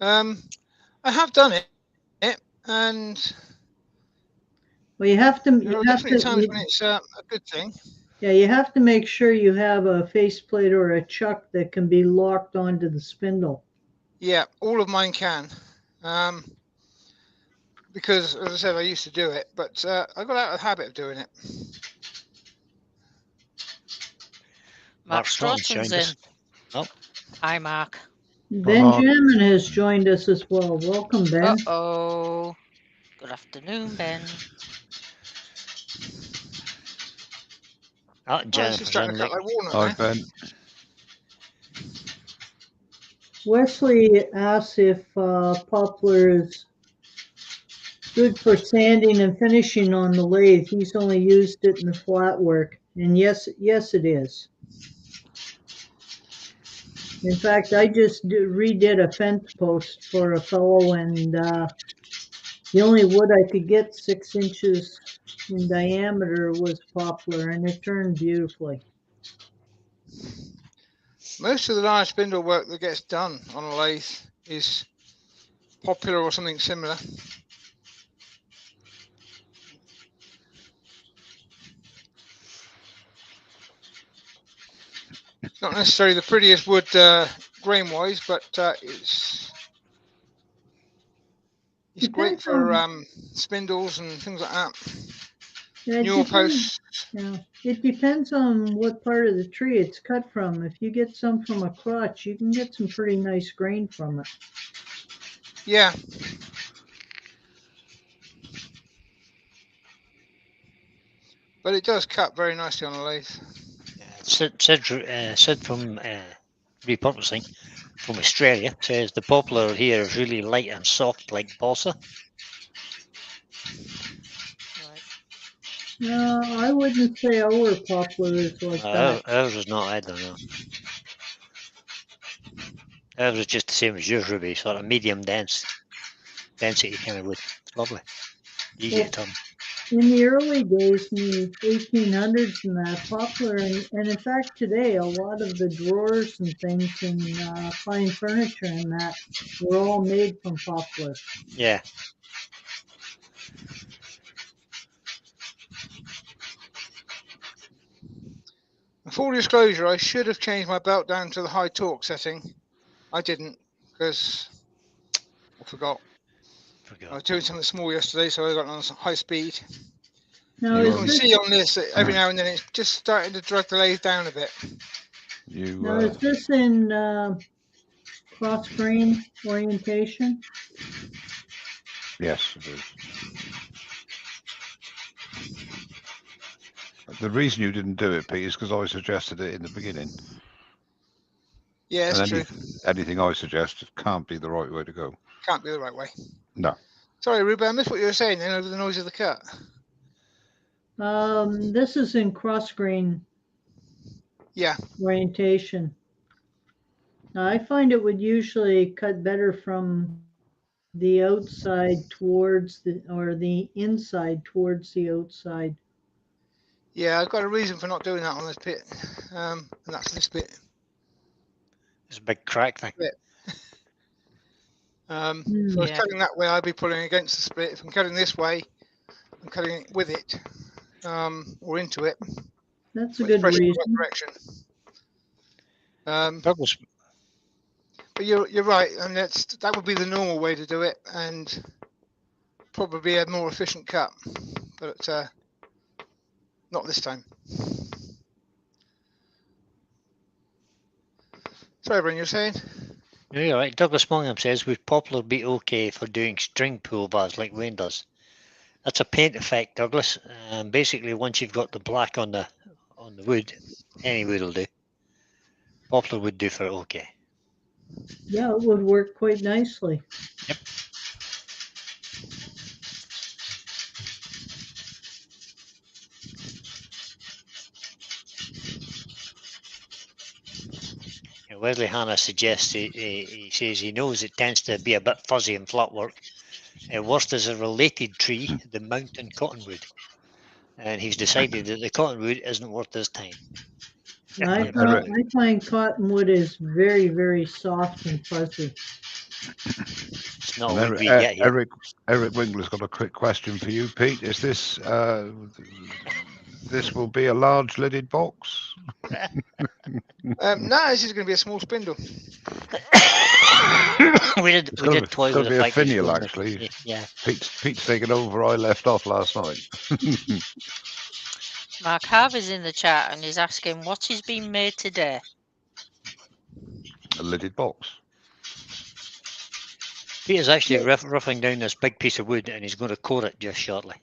I have done it, and well, you have to. There are definitely times when it's a good thing. Yeah, you have to make sure you have a faceplate or a chuck that can be locked onto the spindle. Yeah, all of mine can, because as I said, I used to do it, but I got out of the habit of doing it. Mark Strawson's in. Oh. Hi, Mark. Benjamin has joined us as well. Welcome, Ben. Uh-oh. Good afternoon, Ben. Oh, Jennifer's starting to cut like walnut Hi, Ben. Wesley asks if poplar is good for sanding and finishing on the lathe. He's only used it in the flat work, and yes, it is. In fact, I just redid a fence post for a fellow, and the only wood I could get 6 inches in diameter was poplar, and it turned beautifully. Most of the large spindle work that gets done on a lathe is popular or something similar. It's not necessarily the prettiest wood grain-wise, but it's great for spindles and things like that. Yeah, Newel posts. Yeah, it depends on what part of the tree it's cut from. If you get some from a crotch, you can get some pretty nice grain from it. Yeah. But it does cut very nicely on a lathe. Sid from Repurposing from Australia says the poplar here is really light and soft like balsa. No, I wouldn't say our poplar is like that. Ours is not, I don't know. Ours is just the same as yours, Ruby, sort of medium density kind of wood. It's lovely. Easy to turn. in the early days, in the 1800s and that, poplar, and in fact today, a lot of the drawers and things in fine furniture and that were all made from poplar. Yeah. Full disclosure, I should have changed my belt down to the high torque setting. I didn't because I forgot. I was doing something small yesterday, so I got on high speed. Now, You is can this, see on this that every now and then it's just starting to drag the lathe down a bit. now is this in cross grain orientation? Yes, it is. The reason you didn't do it, Pete, is because I suggested it in the beginning. Yeah, it's true. Anything I suggest can't be the right way to go. Can't be the right way. No. Sorry, Ruben, I missed what you were saying then over the noise of the cut. This is in cross grain orientation. Now, I find it would usually cut better from the outside towards the inside towards the outside. Yeah, I've got a reason for not doing that on this bit, and that's this bit. It's a big crack thing. So if I was cutting that way, I'd be pulling against the split. If I'm cutting this way, I'm cutting it with it, or into it. That's a good reason. Direction. But you're right, and that would be the normal way to do it, and probably a more efficient cut, but not this time. Sorry, Brian, you're saying? No, you're right. Douglas Mongham says, would poplar be okay for doing string pull bars like Wayne does? That's a paint effect, Douglas. Basically, once you've got the black on the wood, any wood will do. Poplar would do for it okay. Yeah, it would work quite nicely. Yep. Wesley Hanna suggests, he says he knows it tends to be a bit fuzzy in flat work. Worst is a related tree, the mountain cottonwood. And he's decided that the cottonwood isn't worth his time. I find cottonwood is very, very soft and fuzzy. It's not what we get here. Eric Winkler's got a quick question for you, Pete. Is this this will be a large lidded box? No, this is going to be a small spindle. we did toys with a finial, actually. Yeah. Pete's taken over. I left off last night. Mark Harvey's in the chat and he's asking what is being made today. A lidded box. Peter's actually roughing down this big piece of wood and he's going to core it just shortly.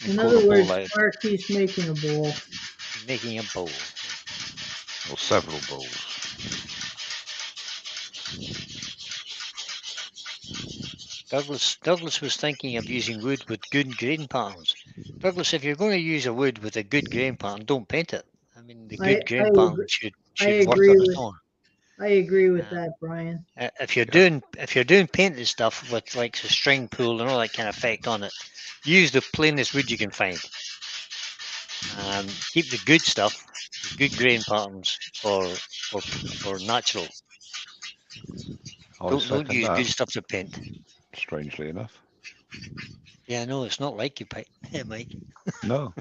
In other words, Mark, he's making a bowl. Making a bowl. Or several bowls. Douglas was thinking of using wood with good grain patterns. Douglas, if you're going to use a wood with a good grain pattern, don't paint it. I mean, the good grain pattern should work on its own. I agree with that, Brian. If you're doing painted stuff with like a string pull and all that kind of effect on it, use the plainest wood you can find. Keep the good stuff, the good grain patterns for natural. Don't use good stuff to paint. Strangely enough. Yeah, no, it's not like you, Mike. No.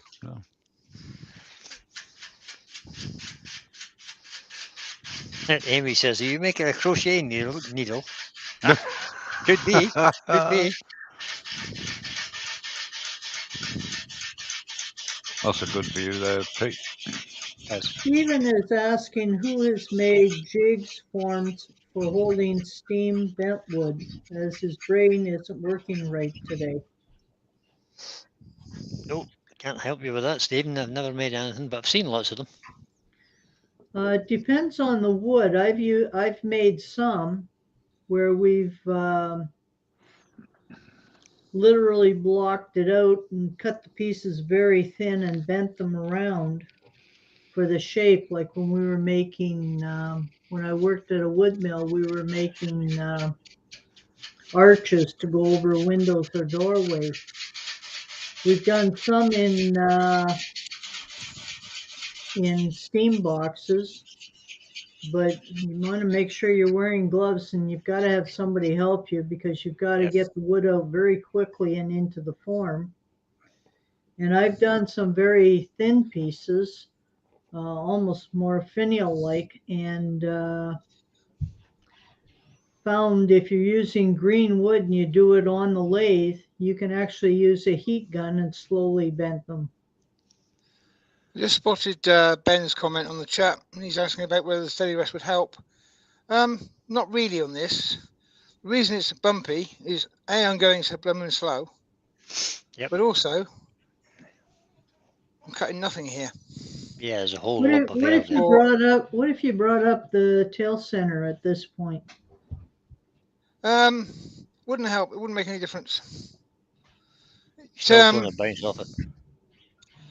Amy says, "Are you making a crochet needle?" Could be. Could be. That's a good view there, Pete. Stephen is asking who has made jigs forms for holding steam bentwood, as his brain isn't working right today. Nope, can't help you with that, Stephen. I've never made anything, but I've seen lots of them. It depends on the wood. I've made some where we've literally blocked it out and cut the pieces very thin and bent them around for the shape. Like when we were making, when I worked at a wood mill, we were making arches to go over windows or doorways. We've done some in steam boxes, but you want to make sure you're wearing gloves, and you've got to have somebody help you because you've got to Yep. get the wood out very quickly and into the form. And I've done some very thin pieces, almost more finial-like, and found if you're using green wood and you do it on the lathe, you can actually use a heat gun and slowly bend them. I just spotted Ben's comment on the chat, and he's asking about whether the steady rest would help. Not really on this. The reason it's bumpy is A, I'm going so blooming slow. Yep. But also, I'm cutting nothing here. Yeah, there's a whole What lump if, of what air if you there. brought up what if you brought up the tail center at this point? Wouldn't help. It wouldn't make any difference. Still going to bounce off it.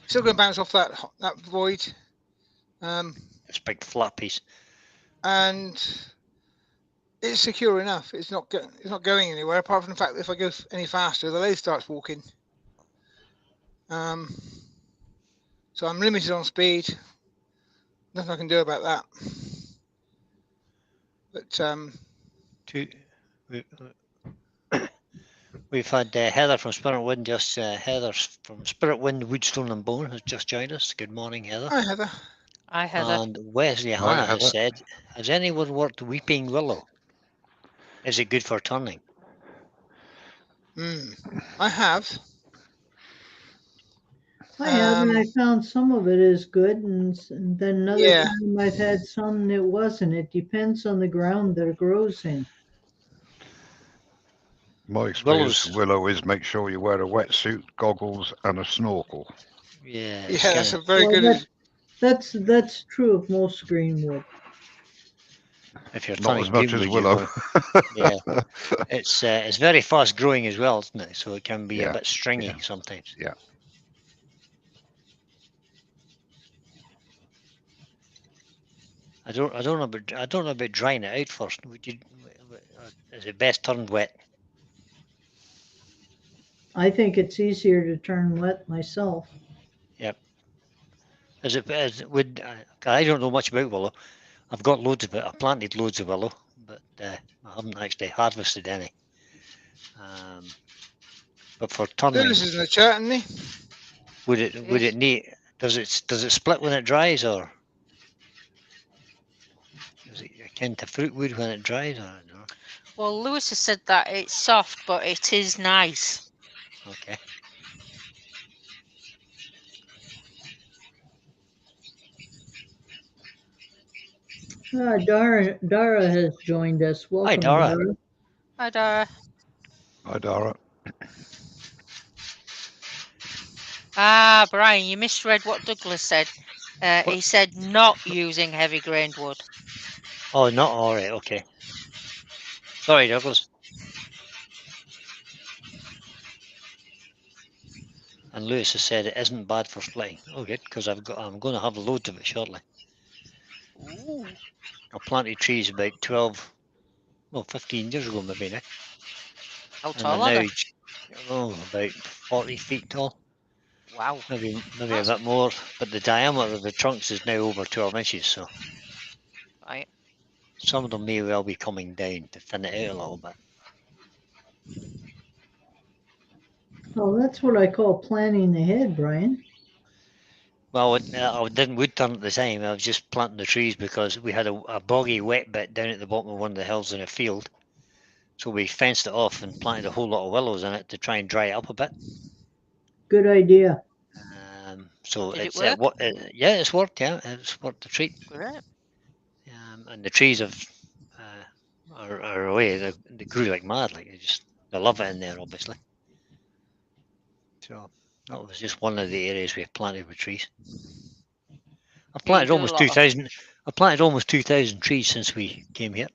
Still going to bounce off that void. It's a big flat piece. And it's secure enough. It's not going anywhere. Apart from the fact that if I go any faster, the lathe starts walking. So I'm limited on speed. Nothing I can do about that. But We've had Heather from Spirit Wind, Heather from Spirit Wind, Woodstone and Bone has just joined us. Good morning, Heather. Hi, Heather. Hi, Heather. And Wesley Hi, Hannah has Heather. said, has anyone worked Weeping Willow? Is it good for turning? I have. I have, and I found some of it is good, and then another Yeah. time I've had some that wasn't. It depends on the ground that it grows in. My experience with Willows. willow is make sure you wear a wetsuit, goggles, and a snorkel. Yeah, Yeah, that's a kinda, very good. That's true of most greenwood. if you're Not turning as much as greenwood, willow. yeah, it's very fast growing as well, isn't it? So it can be a Yeah, bit stringy yeah. sometimes. Yeah. I don't know about drying it out first. Would you? Is it best turned wet? I think it's easier to turn wet myself. Yep. I don't know much about willow. I've got loads of it. I've planted loads of willow, but I haven't actually harvested any. But for turning, Lewis is in the chat, isn't he? would it need? Does it split when it dries, or is it akin to fruit wood when it dries? Or I don't know. Well, Lewis has said that it's soft, but it is nice. Okay. Dara has joined us. Welcome, Hi, Dara. Dara. Hi, Dara. Hi, Dara. Ah, Brian, you misread what Douglas said. He said not using heavy grained wood. Oh, not all right. Okay. Sorry, Douglas. And Lewis has said it isn't bad for splitting. Oh, good, because I'm going to have loads of it shortly. Ooh. I planted trees about 15 years ago, maybe now. How And tall are they're they? now about 40 feet tall. Wow. Maybe a bit more, but the diameter of the trunks is now over 12 inches, so Right. some of them may well be coming down to thin it out a little bit. Oh, that's what I call planning ahead, Brian. Well, I didn't wood turn at the time. I was just planting the trees because we had a boggy wet bit down at the bottom of one of the hills in a field. So we fenced it off and planted a whole lot of willows in it to try and dry it up a bit. Good idea. So Did it's it work? yeah, it's worked. Yeah, it's worked a treat. Great. And the trees are away. They grew like mad. Like they love it in there, obviously. So that was just one of the areas we've planted with trees. I've planted almost 2,000. I've planted almost 2,000 trees since we came here.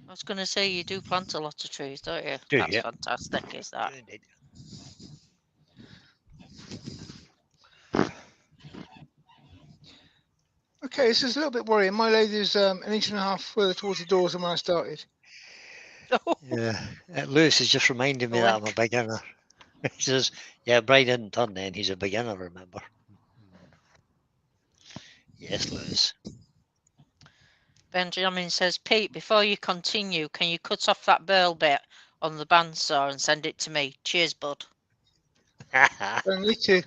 I was going to say you do plant a lot of trees, don't you? Do, That's yeah. fantastic, is that? Indeed. Okay, this is a little bit worrying. My lathe is 1.5 inches further towards the doors than when I started. Yeah, Lewis is just reminding me that I'm a beginner. He says, Yeah, Brian didn't turn then. He's a beginner, remember? Yes, Lewis. Benjamin says, Pete, before you continue, can you cut off that burl bit on the bandsaw and send it to me? Cheers, bud. Don't need to.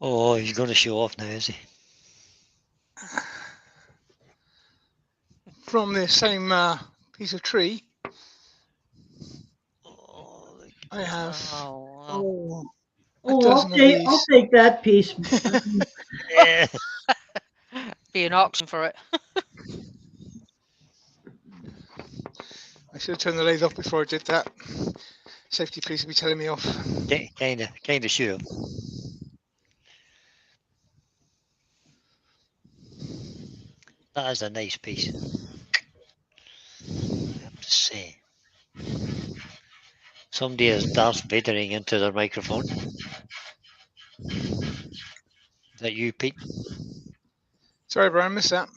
Oh, he's going to show off now, is he? From the same piece of tree, Oh, I have Oh, a dozen of these. I'll take that piece. yeah. be an auction for it. I should have turned the lathe off before I did that. Safety police will be telling me off. Kind of sure. That is a nice piece. I have to say. Somebody is Darth Vadering into their microphone. Is that you, Pete? Sorry, Brian, I missed that.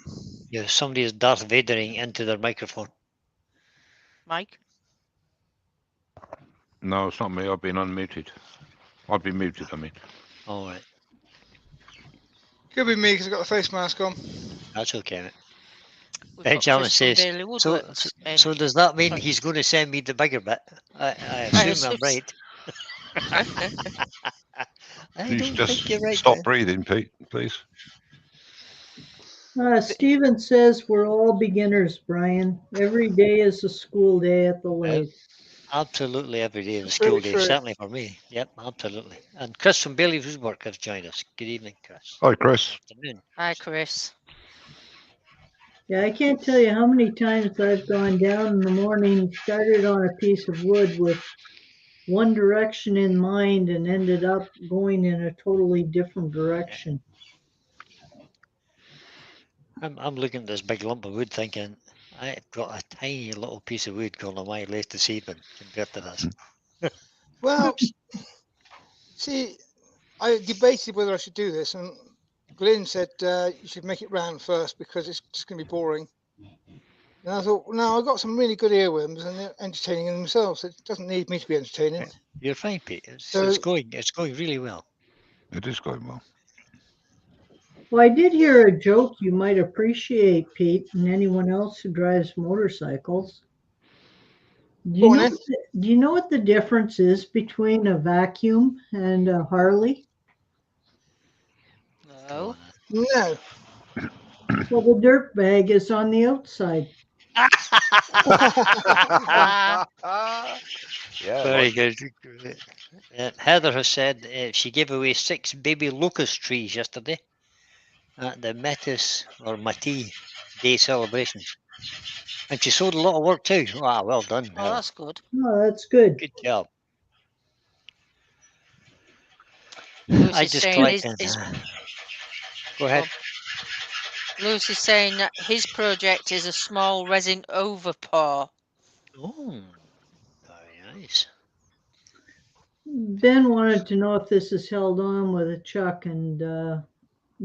Yeah, somebody is Darth Vadering into their microphone. Mike? No, it's not me. I've been unmuted. I've been muted, I mean. All right. Could be me because I've got the face mask on. That's okay, mate. We've got Benjamin Chris from says, Bailey Woodworks in. so does that mean Sorry. he's going to send me the bigger bit? I I assume I'm assume right. I Please don't just think you're right. stop there. breathing, Pete, please. Stephen says we're all beginners, Brian. Every day is a school day at the lathe. Absolutely every day is a That's school very day, true. certainly for me. Yep, absolutely. And Chris from Bailey Woodwork has joined us. Good evening, Chris. Hi, Chris. Good afternoon. Hi, Chris. Yeah, I can't tell you how many times I've gone down in the morning, started on a piece of wood with one direction in mind and ended up going in a totally different direction. I'm looking at this big lump of wood thinking, I've got a tiny little piece of wood going on my lathe this evening compared to this. Well, see, I debated whether I should do this, and Glyn said you should make it round first because it's just going to be boring. And I thought, no, I've got some really good earworms, and they're entertaining in themselves. It doesn't need me to be entertaining. You're fine, Pete. It's going really well. It is going well. Well, I did hear a joke you might appreciate, Pete, and anyone else who drives motorcycles. Do Go on then. you know what the difference is between a vacuum and a Harley? No. No. Well, the dirt bag is on the outside. Yeah, Very good. Heather has said she gave away 6 baby locust trees yesterday at the Metis or Mati Day celebration. And she sold a lot of work too. Wow, well done, Oh, Heather. that's good. Oh, that's good. Good job. Lewis I is just saying collected. his Go ahead. Lewis is saying that his project is a small resin overpour. Oh, very nice. Ben wanted to know if this is held on with a chuck, and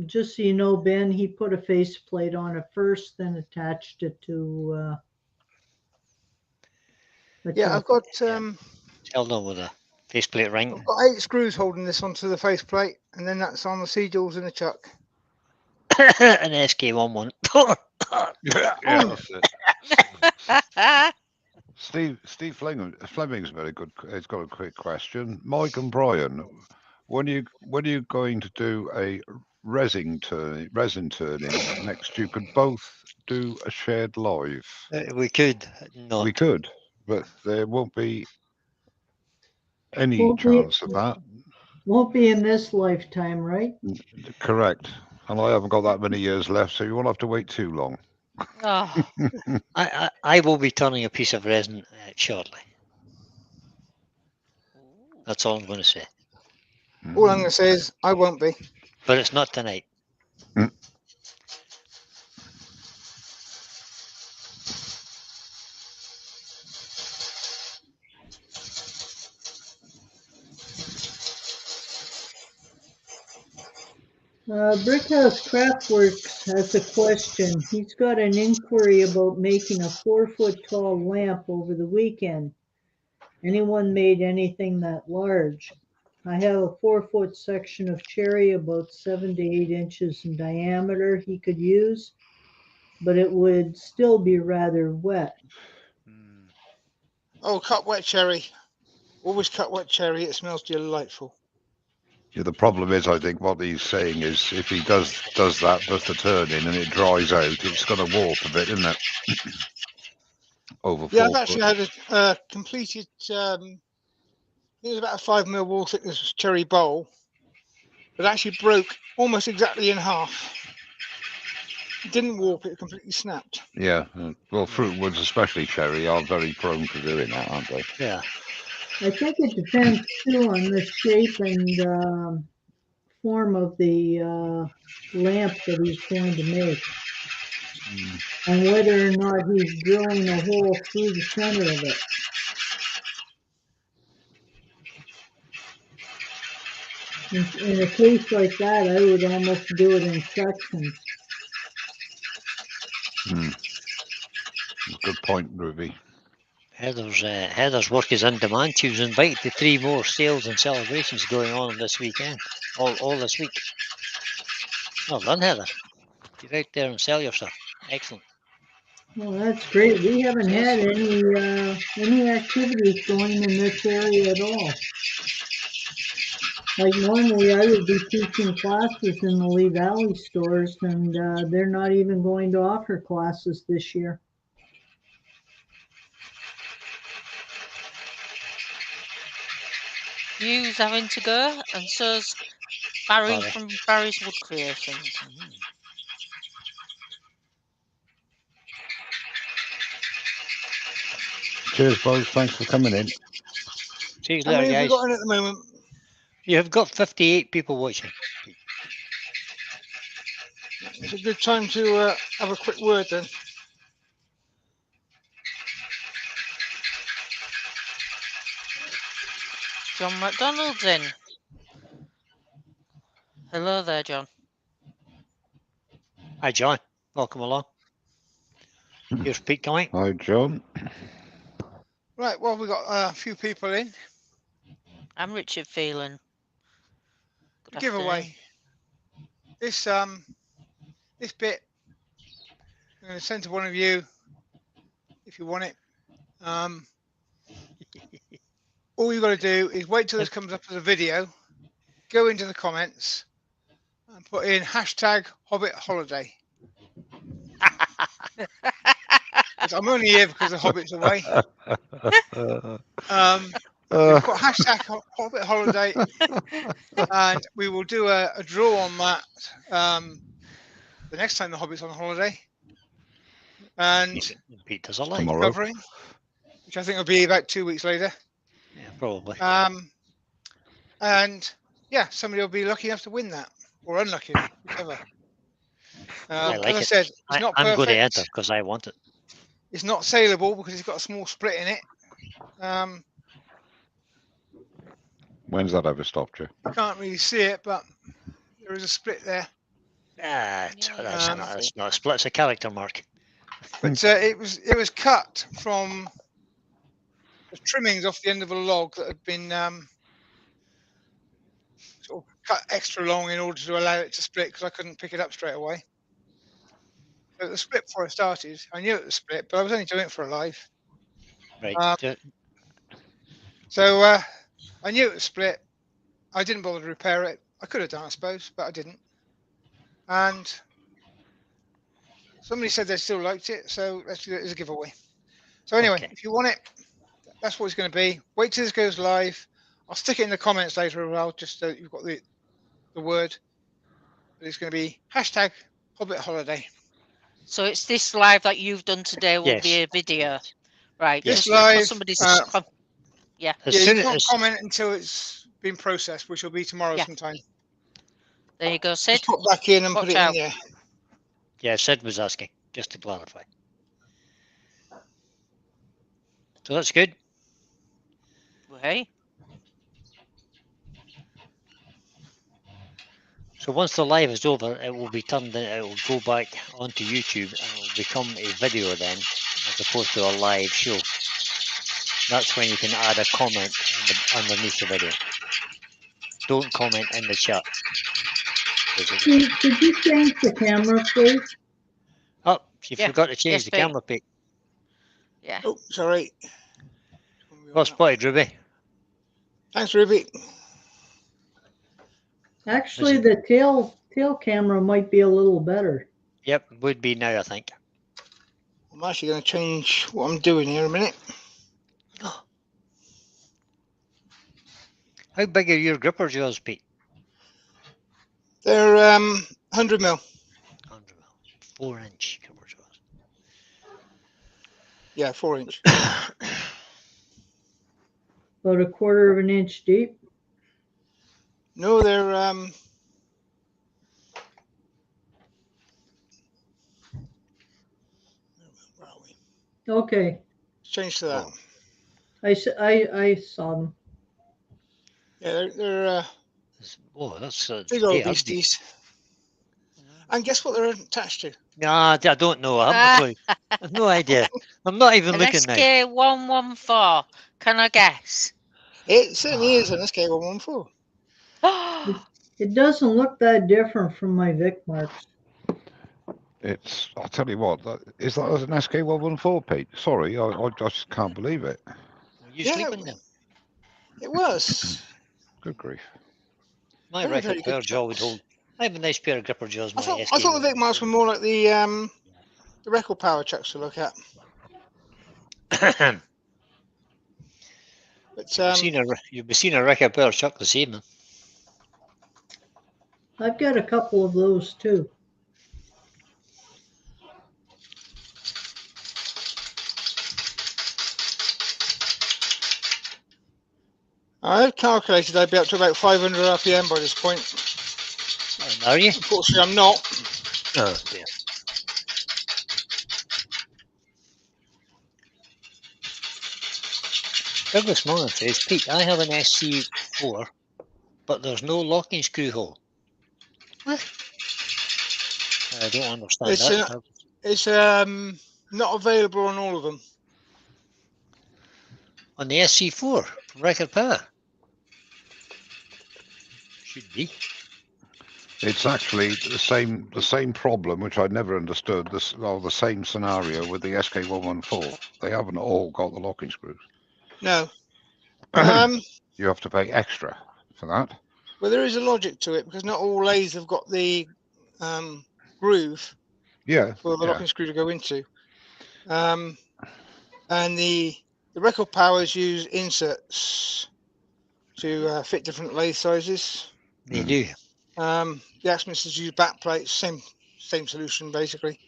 just so you know, Ben, he put a faceplate on it first, then attached it to a Yeah, chuck. I've got It's held on with a faceplate ring. I've got 8 screws holding this onto the faceplate, and then that's on the C-jewels in the chuck. An SK11. Yeah, that's it. Steve Fleming's very good. He's got a quick question. Mike and Brian, when are you going to do a resin turning next? You could both do a shared live. We could not. We could, but there won't be any Won't be- chance of that. Won't be in this lifetime, right? Correct. And I haven't got that many years left, so you won't have to wait too long. Oh, I will be turning a piece of resin shortly. That's all I'm going to say. All I'm going to say is I won't be. But it's not tonight. Brickhouse Craftworks has a question. He's got an inquiry about making a 4-foot tall lamp over the weekend. anyone made anything that large. I have a 4-foot section of cherry about 7 to 8 inches in diameter he could use, but it would still be rather wet. Oh, cut wet cherry. Always cut wet cherry. It smells delightful. Yeah, the problem is, I think what he's saying is, if he does the turning and it dries out, it's going to warp a bit, isn't it? Over Yeah, 4 I've actually foot. had a completed. I think it was about a 5 mil wall thickness cherry bowl that actually broke almost exactly in half. It didn't warp; it completely snapped. Yeah. Well, fruit woods, especially cherry, are very prone to doing that, aren't they? Yeah. I think it depends too on the shape and form of the lamp that he's going to make, and whether or not he's drilling a hole through the center of it. In a case like that, I would almost do it in sections. Good point, Ruby. Heather's work is in demand. She was invited to 3 more sales and celebrations going on this weekend. All this week. Well done, Heather. Get out there and sell your stuff. Excellent. Well, that's great. We haven't had any activities going in this area at all. Like normally, I would be teaching classes in the Lee Valley stores, and they're not even going to offer classes this year. Hugh's having to go, and so's Barry Barry. from Barry's Wood Creations. Cheers, both. Thanks for coming in. See you How later, many have we guys. got in at the moment? You have got 58 people watching. It's a good time to have a quick word then. John McDonald's in. Hello there, John. Hi, John. Welcome along. Here's Pete coming. Hi, John. Right, well, we've got a few people in. I'm Richard Phelan. Good Giveaway. This bit I'm going to send to one of you if you want it. All you've got to do is wait till this comes up as a video, go into the comments and put in hashtag Hobbit Holiday. I'm only here because the Hobbit's away. Put hashtag Hobbit Holiday, and we will do a draw on that the next time the Hobbit's on holiday. And Pete does a like. Tomorrow. covering, which I think will be about 2 weeks later. Yeah, probably. And yeah, somebody will be lucky enough to win that, or unlucky, whichever. I like as I it. said, it's not I'm perfect. going to enter because I want it. It's not saleable because it's got a small split in it. When's that ever stopped you? You can't really see it, but there is a split there. That's not a split, it's a character mark. But it was cut from the trimmings off the end of a log that had been sort of cut extra long in order to allow it to split because I couldn't pick it up straight away. So the split before I started, I knew it was split, but I was only doing it for a live. Right. So I knew it was split. I didn't bother to repair it. I could have done, I suppose, but I didn't. And somebody said they still liked it, so let's do it as a giveaway. So anyway, Okay. if you want it, that's what it's going to be. Wait till this goes live. I'll stick it in the comments later as well, just so you've got the word. But it's going to be hashtag Hobbit Holiday. So it's this live that you've done today will Yes. be a video, right? This Just live, somebody's yeah, As you soon can't as comment until it's been processed, which will be tomorrow Yeah. sometime. there you go, Sid. Just put back in and Watch put it out. in there. yeah, Sid was asking, just to clarify. So that's good. Hey, So once the live is over, it will be turned. It will go back onto YouTube and it will become a video then, as opposed to a live show. That's when you can add a comment underneath the video. Don't comment in the chat. Pete, could you change the camera, please? Oh, you Yeah. forgot to change Yes, the Pete. camera, Pete. Yeah. Oh, sorry. Well spotted, Ruby. Thanks, Ruby. Actually, the tail camera might be a little better. Yep, would be now, I think. I'm actually going to change what I'm doing here a minute. How big are your gripper jaws, Pete? They're 100 mil. 100 mil. 4-inch gripper jaws. Yeah, 4-inch. About a quarter of an inch deep. No, they're where are we? Okay, Change to that. Oh. I saw them. Yeah, they're Oh, that's big old yeah, beasties. And guess what they're attached to? Nah, I don't know. I haven't a clue. I have no idea. I'm not even An looking now. SK114. Can I guess? It certainly is an SK114. It doesn't look that different from my Vic marks. It's, I'll tell you what, is that an SK114, Pete? Sorry, I just can't believe it. Were you Yeah, sleeping now? it was. Good grief. My Very, record very good power jaw would chucks. hold. I have a nice pair of gripper jaws. I thought the Vic marks were more like the record power chucks to look at. But You'll be seeing a record power chuck this evening. I've got a couple of those too. I've calculated I'd be up to about 500 RPM by this point. Are you? Unfortunately, I'm not. Oh dear. Douglas Mullen says, Pete, I have an SC4, but there's no locking screw hole. What? I don't understand that. It's not available on all of them. On the SC4 record power. Should be. It's actually the same problem, which I never understood. The same scenario with the SK114. They haven't all got the locking screws. No. You have to pay extra for that. Well, there is a logic to it because not all lathes have got the groove Yeah. for the locking screw to go into. And the record powers use inserts to fit different lathe sizes. They do. The Axmisters use back plates, same solution basically.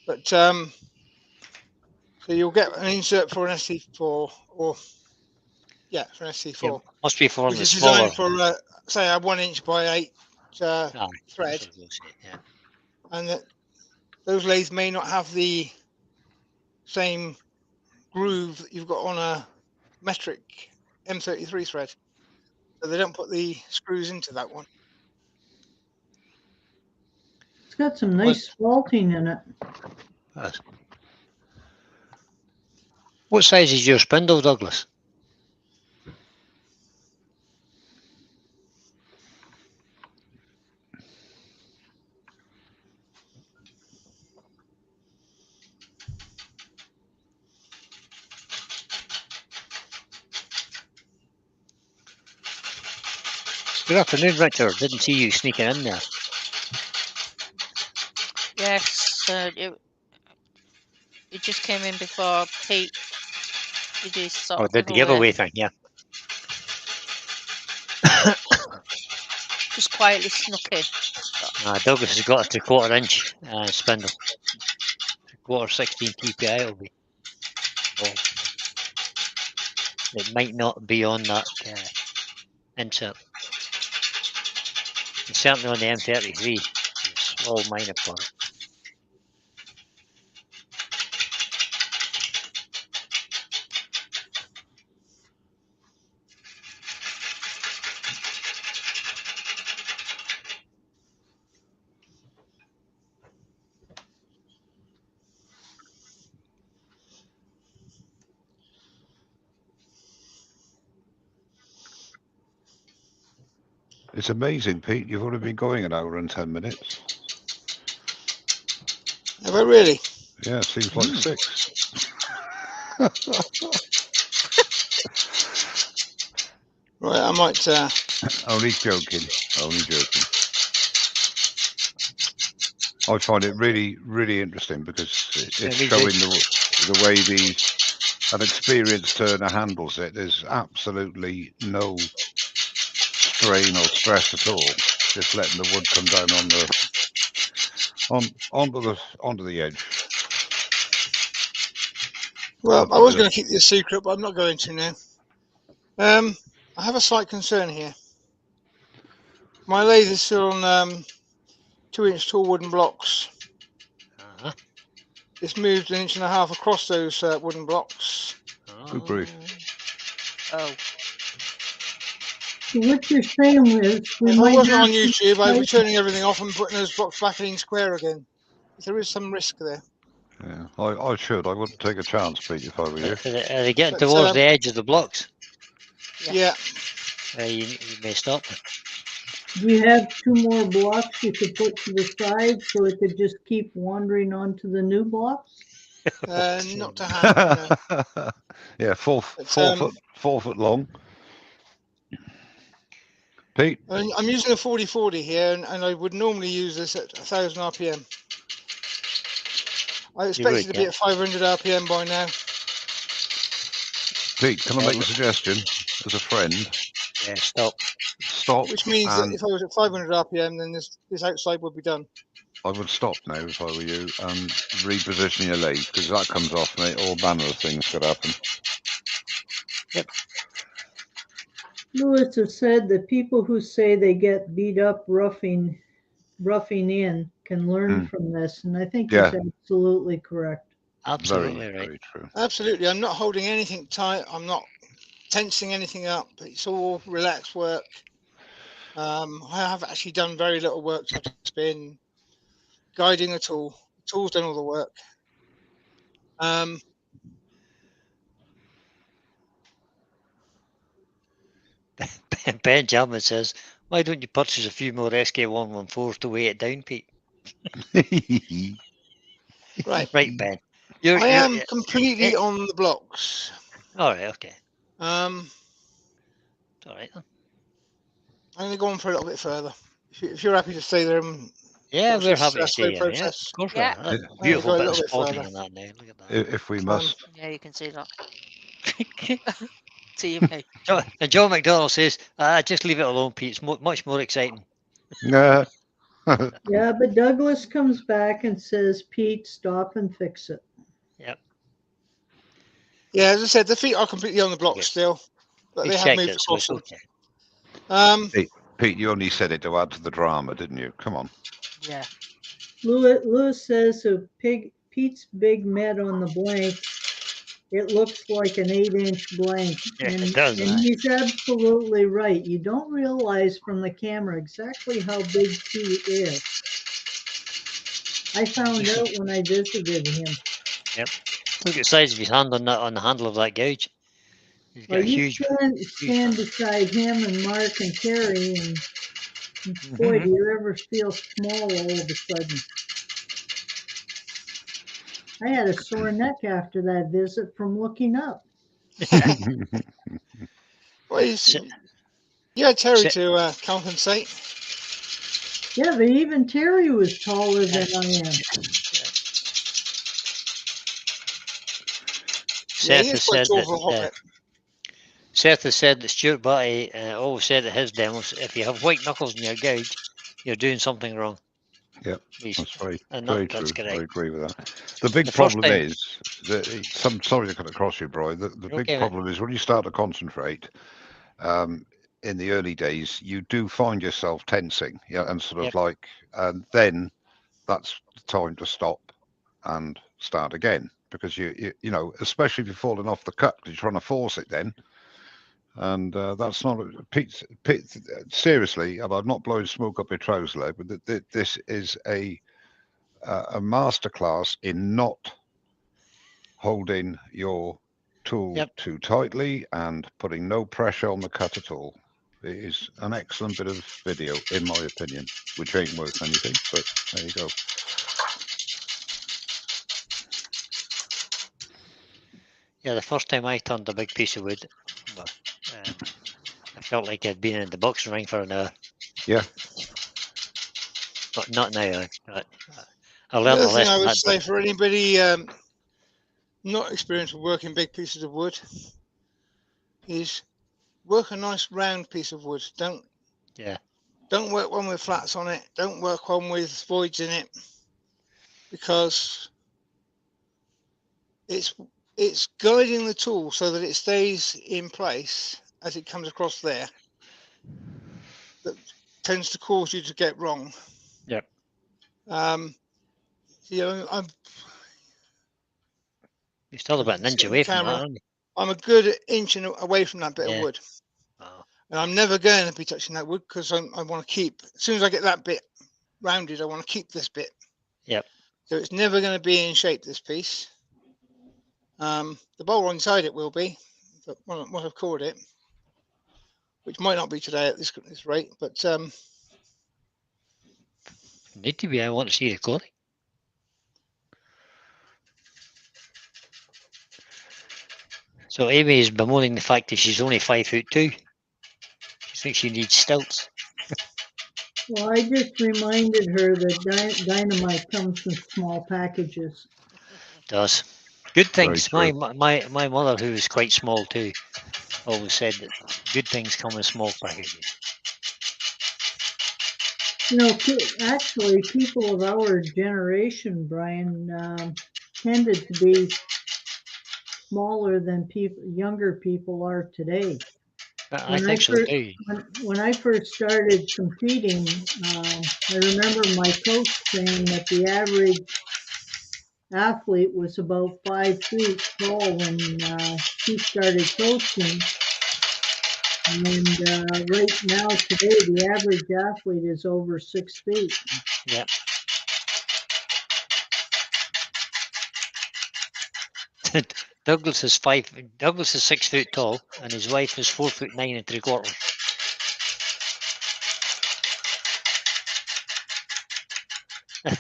But so you'll get an insert for an SC4 for an SC4. Yeah, must be for which the is smaller. designed for say a 1-inch by 8 thread, Yeah. and that those lathes may not have the same groove that you've got on a metric M33 thread, so they don't put the screws into that one. It's got some nice vaulting in it. What size is your spindle, Douglas? Good afternoon, Richard. Didn't see you sneaking in there. Yes, it just came in before Pete did his sort of did the giveaway thing, yeah. Just quietly snuck in. Douglas has got a 3/4 inch spindle. 3/4 16 TPI it'll be. Well, it might not be on that insert. It's certainly on the M33. It's all mine have got it. It's amazing, Pete. You've only been going an hour and 10 minutes. Have I really? Yeah, it seems like 6. Right, I might. Only joking. Only joking. I find it really, really interesting because it's showing the way an experienced turner handles it. There's absolutely no strain or stress at all. Just letting the wood come down onto the edge. Well, I was going to keep this secret, but I'm not going to now. I have a slight concern here. My lathe is still on 2-inch tall wooden blocks. It's moved 1.5 inches across those wooden blocks. Good grief. Oh. So what you're saying is, if I wasn't on YouTube, I'd be turning everything off and putting those blocks back in square again. There is some risk there. Yeah, I should. I wouldn't take a chance, Pete, if I were you. Are they getting towards the edge of the blocks? Yeah. You may stop. Do you have 2 more blocks you could put to the side so it could just keep wandering onto the new blocks? Not to hand. No. Yeah, 4 foot long. Pete? I'm using a 40/40 here, and I would normally use this at 1,000 RPM. I expect it to be at 500 RPM by now. Pete, can I make a suggestion as a friend? Yeah, stop. Stop. Which means that if I was at 500 RPM, then this outside would be done. I would stop now if I were you and reposition your lathe, because that comes off, mate. All manner of things could happen. Yep. Lewis has said that people who say they get beat up roughing in can learn from this, and I think he's absolutely correct. Absolutely right. Very true. Absolutely. I'm not holding anything tight. I'm not tensing anything up. It's all relaxed work. I have actually done very little work. I've just been guiding the tool. The tool's done all the work. Benjamin says, why don't you purchase a few more SK114s to weigh it down, Pete? Right. Right, Ben. I am completely on the blocks. All right, okay. All right then. I'm going to go on for a little bit further. If you're happy to stay there. Yeah, we're happy to stay here. Yeah, of course we are. Beautiful bit of spotting in that now. Look at that. If we must. Yeah, you can see that. TV. And John McDonald says, just leave it alone, Pete. It's much more exciting. Yeah. Yeah, but Douglas comes back and says, Pete, stop and fix it. Yep. Yeah, as I said, the feet are completely on the blocks still, but they have moved across them. Okay. Pete, you only said it to add to the drama, didn't you? Come on. Yeah. Lewis says, so Pete's big met on the blank. It looks like an 8-inch blank. Yeah, it does. And he's absolutely right. You don't realize from the camera exactly how big Pete is. I found out when I visited him. Yep. Look at the size of his hand on the handle of that gouge. He's got a huge. Stand beside him and Mark and Terry, and boy, do you ever feel small all of a sudden. I had a sore neck after that visit from looking up. Well, you had Terry to compensate. Yeah, but even Terry was taller than I am. Seth has said that Stuart Batty always said at his demos, if you have white knuckles in your gouge, you're doing something wrong. Yep, that's very true. Correct. I agree with that. The big problem is that sorry to cut across you, Brian. The big problem is when you start to concentrate. In the early days, you do find yourself tensing, and sort of like, and then that's the time to stop and start again, because you know, especially if you're falling off the cut, because you're trying to force it then. And that's not Pete. Seriously, and I'm not blowing smoke up your trouser leg, but this is a masterclass in not holding your tool too tightly and putting no pressure on the cut at all. It is an excellent bit of video, in my opinion, which ain't worth anything, but there you go. Yeah, the first time I turned a big piece of wood, well, I felt like I'd been in the boxing ring for an hour. Yeah. But not now. I The learned other a thing lesson. I would That say for anybody not experienced with working big pieces of wood is work a nice round piece of wood. Don't work one with flats on it. Don't work one with voids in it, because it's guiding the tool so that it stays in place as it comes across there. That tends to cause you to get wrong. Yep. You're still about an inch away from that, aren't you? I'm a good inch away from that bit of wood. Oh. And I'm never going to be touching that wood, because I want to keep, as soon as I get that bit rounded, I want to keep this bit. Yep. So it's never going to be in shape, this piece. The bowl inside it will be, but what I've called it, which might not be today at this rate, but need to be. I want to see the clothing. So Amy is bemoaning the fact that she's only 5'2". She thinks she needs stilts. Well, I just reminded her that dynamite comes in small packages. It does. Good things. My mother, who is quite small too, always said that good things come in small packages. You know, actually, people of our generation, Brian, tended to be smaller than younger people are today. I think so too. When I first started competing, I remember my coach saying that the average athlete was about 5 feet tall when he started coaching. And right now, today, the average athlete is over 6 feet. Yeah. Douglas is 6 foot tall, and his wife is 4'9 3/4.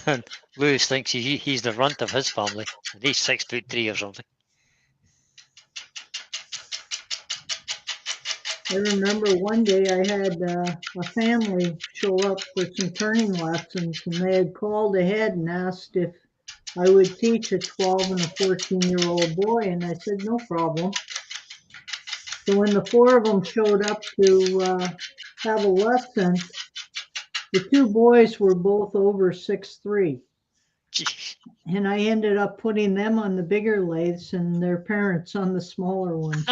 And Lewis thinks he's the runt of his family, and he's 6'3" or something. I remember one day I had a family show up for some turning lessons, and they had called ahead and asked if I would teach a 12 and a 14-year-old boy, and I said, no problem. So when the 4 of them showed up to have a lesson, the 2 boys were both over 6'3". And I ended up putting them on the bigger lathes and their parents on the smaller ones.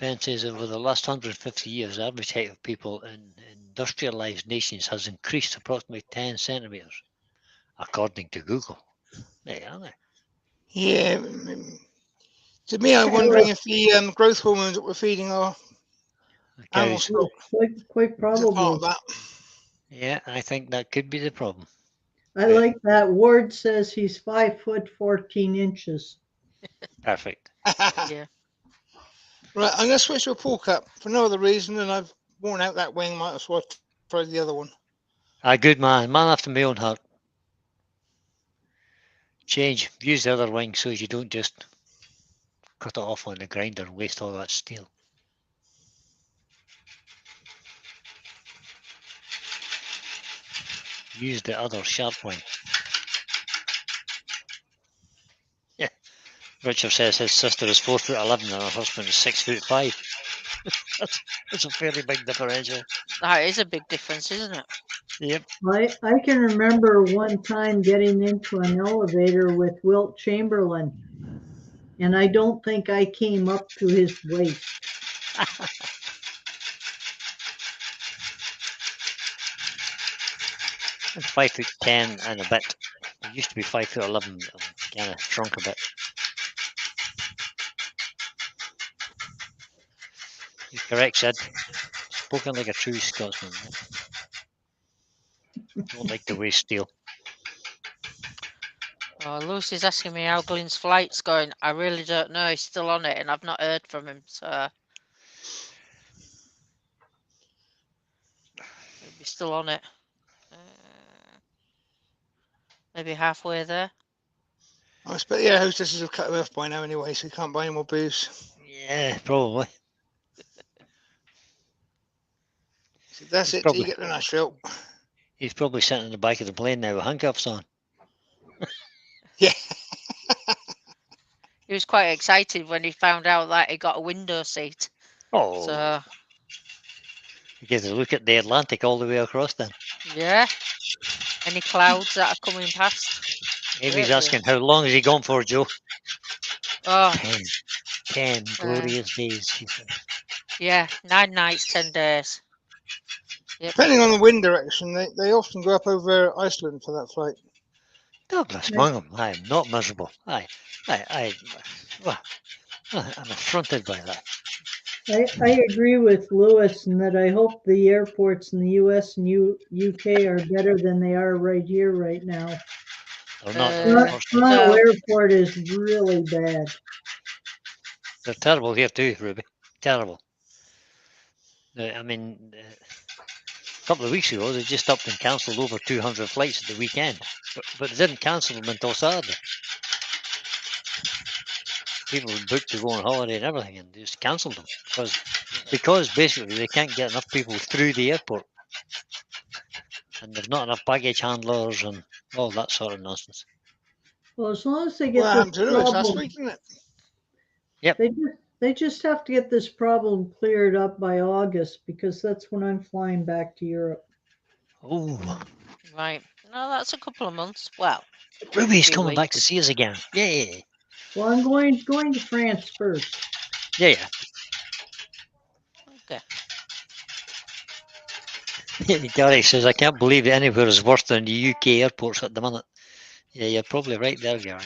Ben says over the last 150 years, the average height of people in industrialized nations has increased approximately 10 centimeters, according to Google. There are they. Yeah. To me, I'm wondering if the growth hormones that we're feeding our animal stock quite probably is a part of that. Yeah, I think that could be the problem. I like that. Ward says he's 5 foot 14 inches. Perfect. Yeah. Right, I'm going to switch to a pull cup for no other reason than I've worn out that wing. Might as well try the other one. Good man after my own heart. Use the other wing so you don't just cut it off on the grinder and waste all that steel. Use the other sharp wing. Yeah. Richard says his sister is 4'11" and her husband is 6'5". That's a fairly big differential. That is a big difference, isn't it? Yep. I can remember one time getting into an elevator with Wilt Chamberlain, and I don't think I came up to his waist. 5'10" and a bit. I used to be 5'11", kind of shrunk a bit. You're correct, Sid. Spoken like a true Scotsman. Don't like to waste steel. Oh, Lucy's asking me how Glenn's flight's going. I really don't know. He's still on it, and I've not heard from him. So still on it. Maybe halfway there. I expect the air hostesses have cut it off by now anyway, so you can't buy any more booze. Yeah, probably. So that's He's it till probably- you get to Nashville. He's probably sitting in the back of the plane now with handcuffs on. Yeah. He was quite excited when he found out that he got a window seat. Oh, So you get to look at the Atlantic all the way across then. yeah. Any clouds that are coming past? Amy's Great view. asking, how long has he gone for, Joe? Oh, 10 glorious days, she said. yeah. 9 nights, 10 days. Yep. Depending on the wind direction, they often go up over Iceland for that flight. Douglas Mungham, I am not miserable. Well, I'm affronted by that. I agree with Lewis in that I hope the airports in the US and UK are better than they are right here right now. They're not. Toronto No. Airport is really bad. They're terrible here too, Ruby. Terrible. I mean, a couple of weeks ago, they just upped and cancelled over 200 flights at the weekend. But they didn't cancel them until Saturday. People were booked to go on holiday and everything, and they just cancelled them because basically they can't get enough people through the airport, and there's not enough baggage handlers and all that sort of nonsense. Well, as long as they get What happened this to Lewis last problem, week, didn't it? Yep. they just have to get this problem cleared up by August, because that's when I'm flying back to Europe. Oh, Right. No, that's a couple of months. Well, Ruby's few coming back to weeks. see us again. Yay! Well, I'm going to France first. Yeah. Okay. Gary says, I can't believe anywhere is worse than the UK airports at the minute. Yeah, you're probably right there, Gary.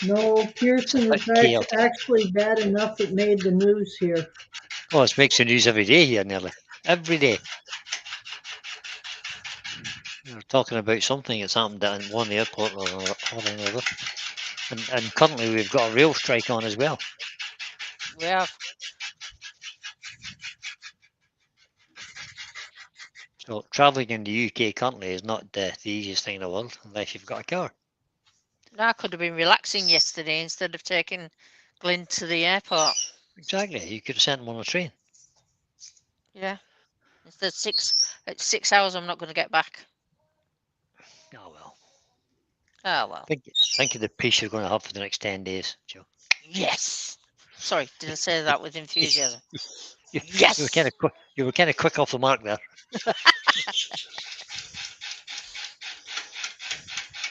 No, Pearson It's is a bit chaotic. actually bad enough it made the news here. Oh, it makes the news every day here, nearly. Every day. We're talking about something that's happened at one airport or another. And currently we've got a rail strike on as well. We have. So travelling in the UK currently is not the easiest thing in the world, unless you've got a car. I could have been relaxing yesterday instead of taking Glenn to the airport. Exactly. You could have sent him on a train. Yeah. Instead at 6 hours, I'm not going to get back. Oh, well. Oh, well. Think of the peace you're going to have for the next 10 days, Joe. Yes. Sorry, did I say that with enthusiasm? Yes. You were kind of quick off the mark there.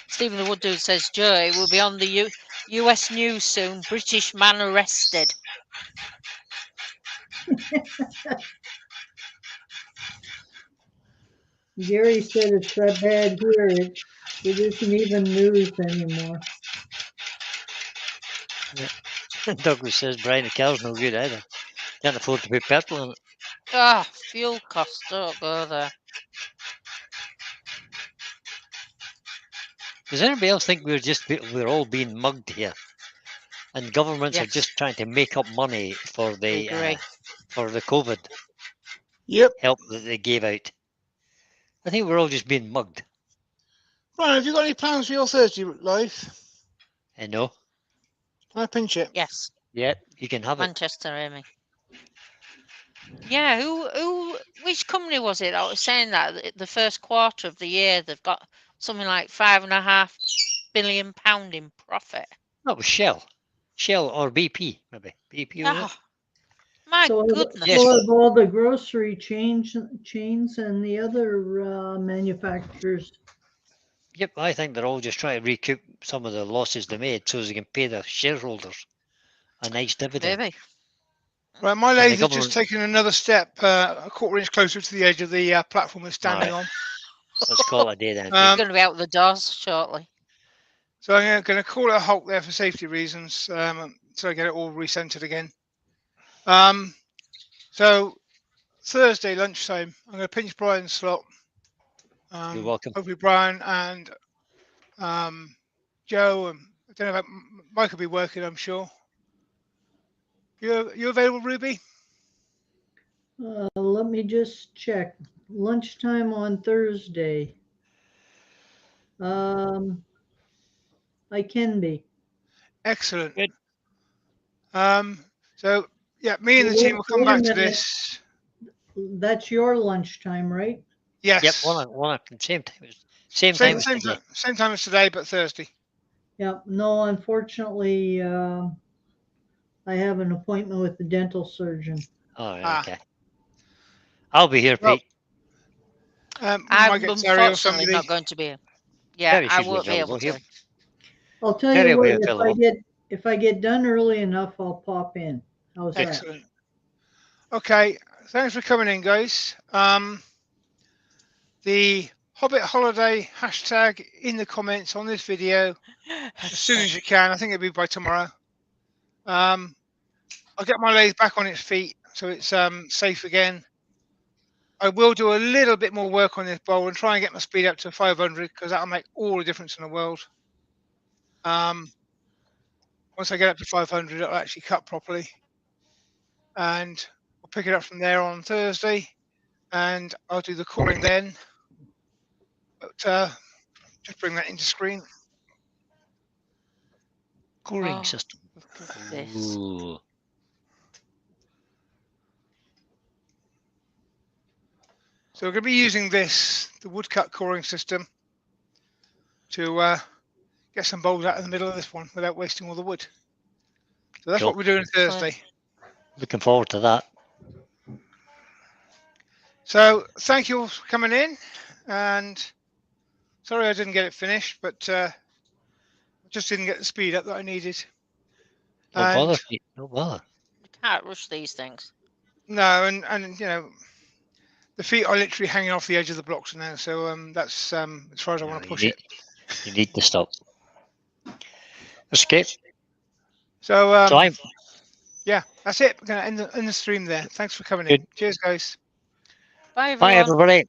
Stephen the Wood Dude says, Joe, it will be on the US news soon. British man arrested. Gary said it's that bad here. It isn't even news anymore. Douglas says Brian the car's no good either. Can't afford to put petrol in it. Ah, fuel costs, don't go there. Does anybody else think we're all being mugged here, and governments are just trying to make up money for the COVID help that they gave out? I think we're all just being mugged. Brian, have you got any plans for your Thursday live? No. Can I pinch it? Yes. Yeah, you can have Manchester, Amy. Yeah, which company was it? I was saying that the first quarter of the year they've got something like £5.5 billion in profit. That was Shell or BP, maybe. BP was it? My So goodness. Yes. Of all the grocery chains and the other manufacturers. Yep, I think they're all just trying to recoup some of the losses they made so they can pay their shareholders a nice dividend. Maybe. Right, my lathe has just taken another step, a quarter inch closer to the edge of the platform we're standing on. Let's call it a day then. It's going to be out the doors shortly. So I'm going to call it a halt there for safety reasons, so I get it all recentered again. So Thursday lunchtime, I'm going to pinch Brian's slot. You're welcome. Hopefully Brian and Joe, and I don't know if Mike will be working, I'm sure. You available, Ruby? Let me just check. lunchtime on Thursday. I can be. Excellent. Good. So yeah, me and the team will come Wait a back to minute. this. That's your lunchtime, right? Yes. Yep, one at the same time. Same time as today. Same time as today, but Thursday. Yeah. No, unfortunately, I have an appointment with the dental surgeon. Oh, right, Ah. okay. I'll be here, Well, Pete. we might I'm get Terry or unfortunately somebody. not going to be here. Yeah, Terry I should be won't be able available. to. I'll tell Terry you will be what, available. if I get done early enough, I'll pop in. How's that? Excellent. Okay, thanks for coming in, guys. The Hobbit Holiday hashtag in the comments on this video as soon as you can. I think it'll be by tomorrow. I'll get my lathe back on its feet so it's safe again. I will do a little bit more work on this bowl and try and get my speed up to 500 because that'll make all the difference in the world. Once I get up to 500, it'll actually cut properly. And we'll pick it up from there on Thursday and I'll do the coring then. But just bring that into screen. Coring Oh, system. look at this. Ooh. So we're going to be using this, the woodcut coring system, to get some bowls out of the middle of this one without wasting all the wood. So that's Cool. what we're doing Excellent. Thursday. Looking forward to that. So thank you all for coming in, and sorry I didn't get it finished, but I just didn't get the speed up that I needed. No bother, Pete. No bother. You can't rush these things. No, and you know, the feet are literally hanging off the edge of the blocks now, so that's as far as I want to push it. You need to stop. Escape. So I'm yeah, that's it. We're going to end the stream there. Thanks for coming in. Good. Cheers, guys. Bye, everyone. Bye, everybody.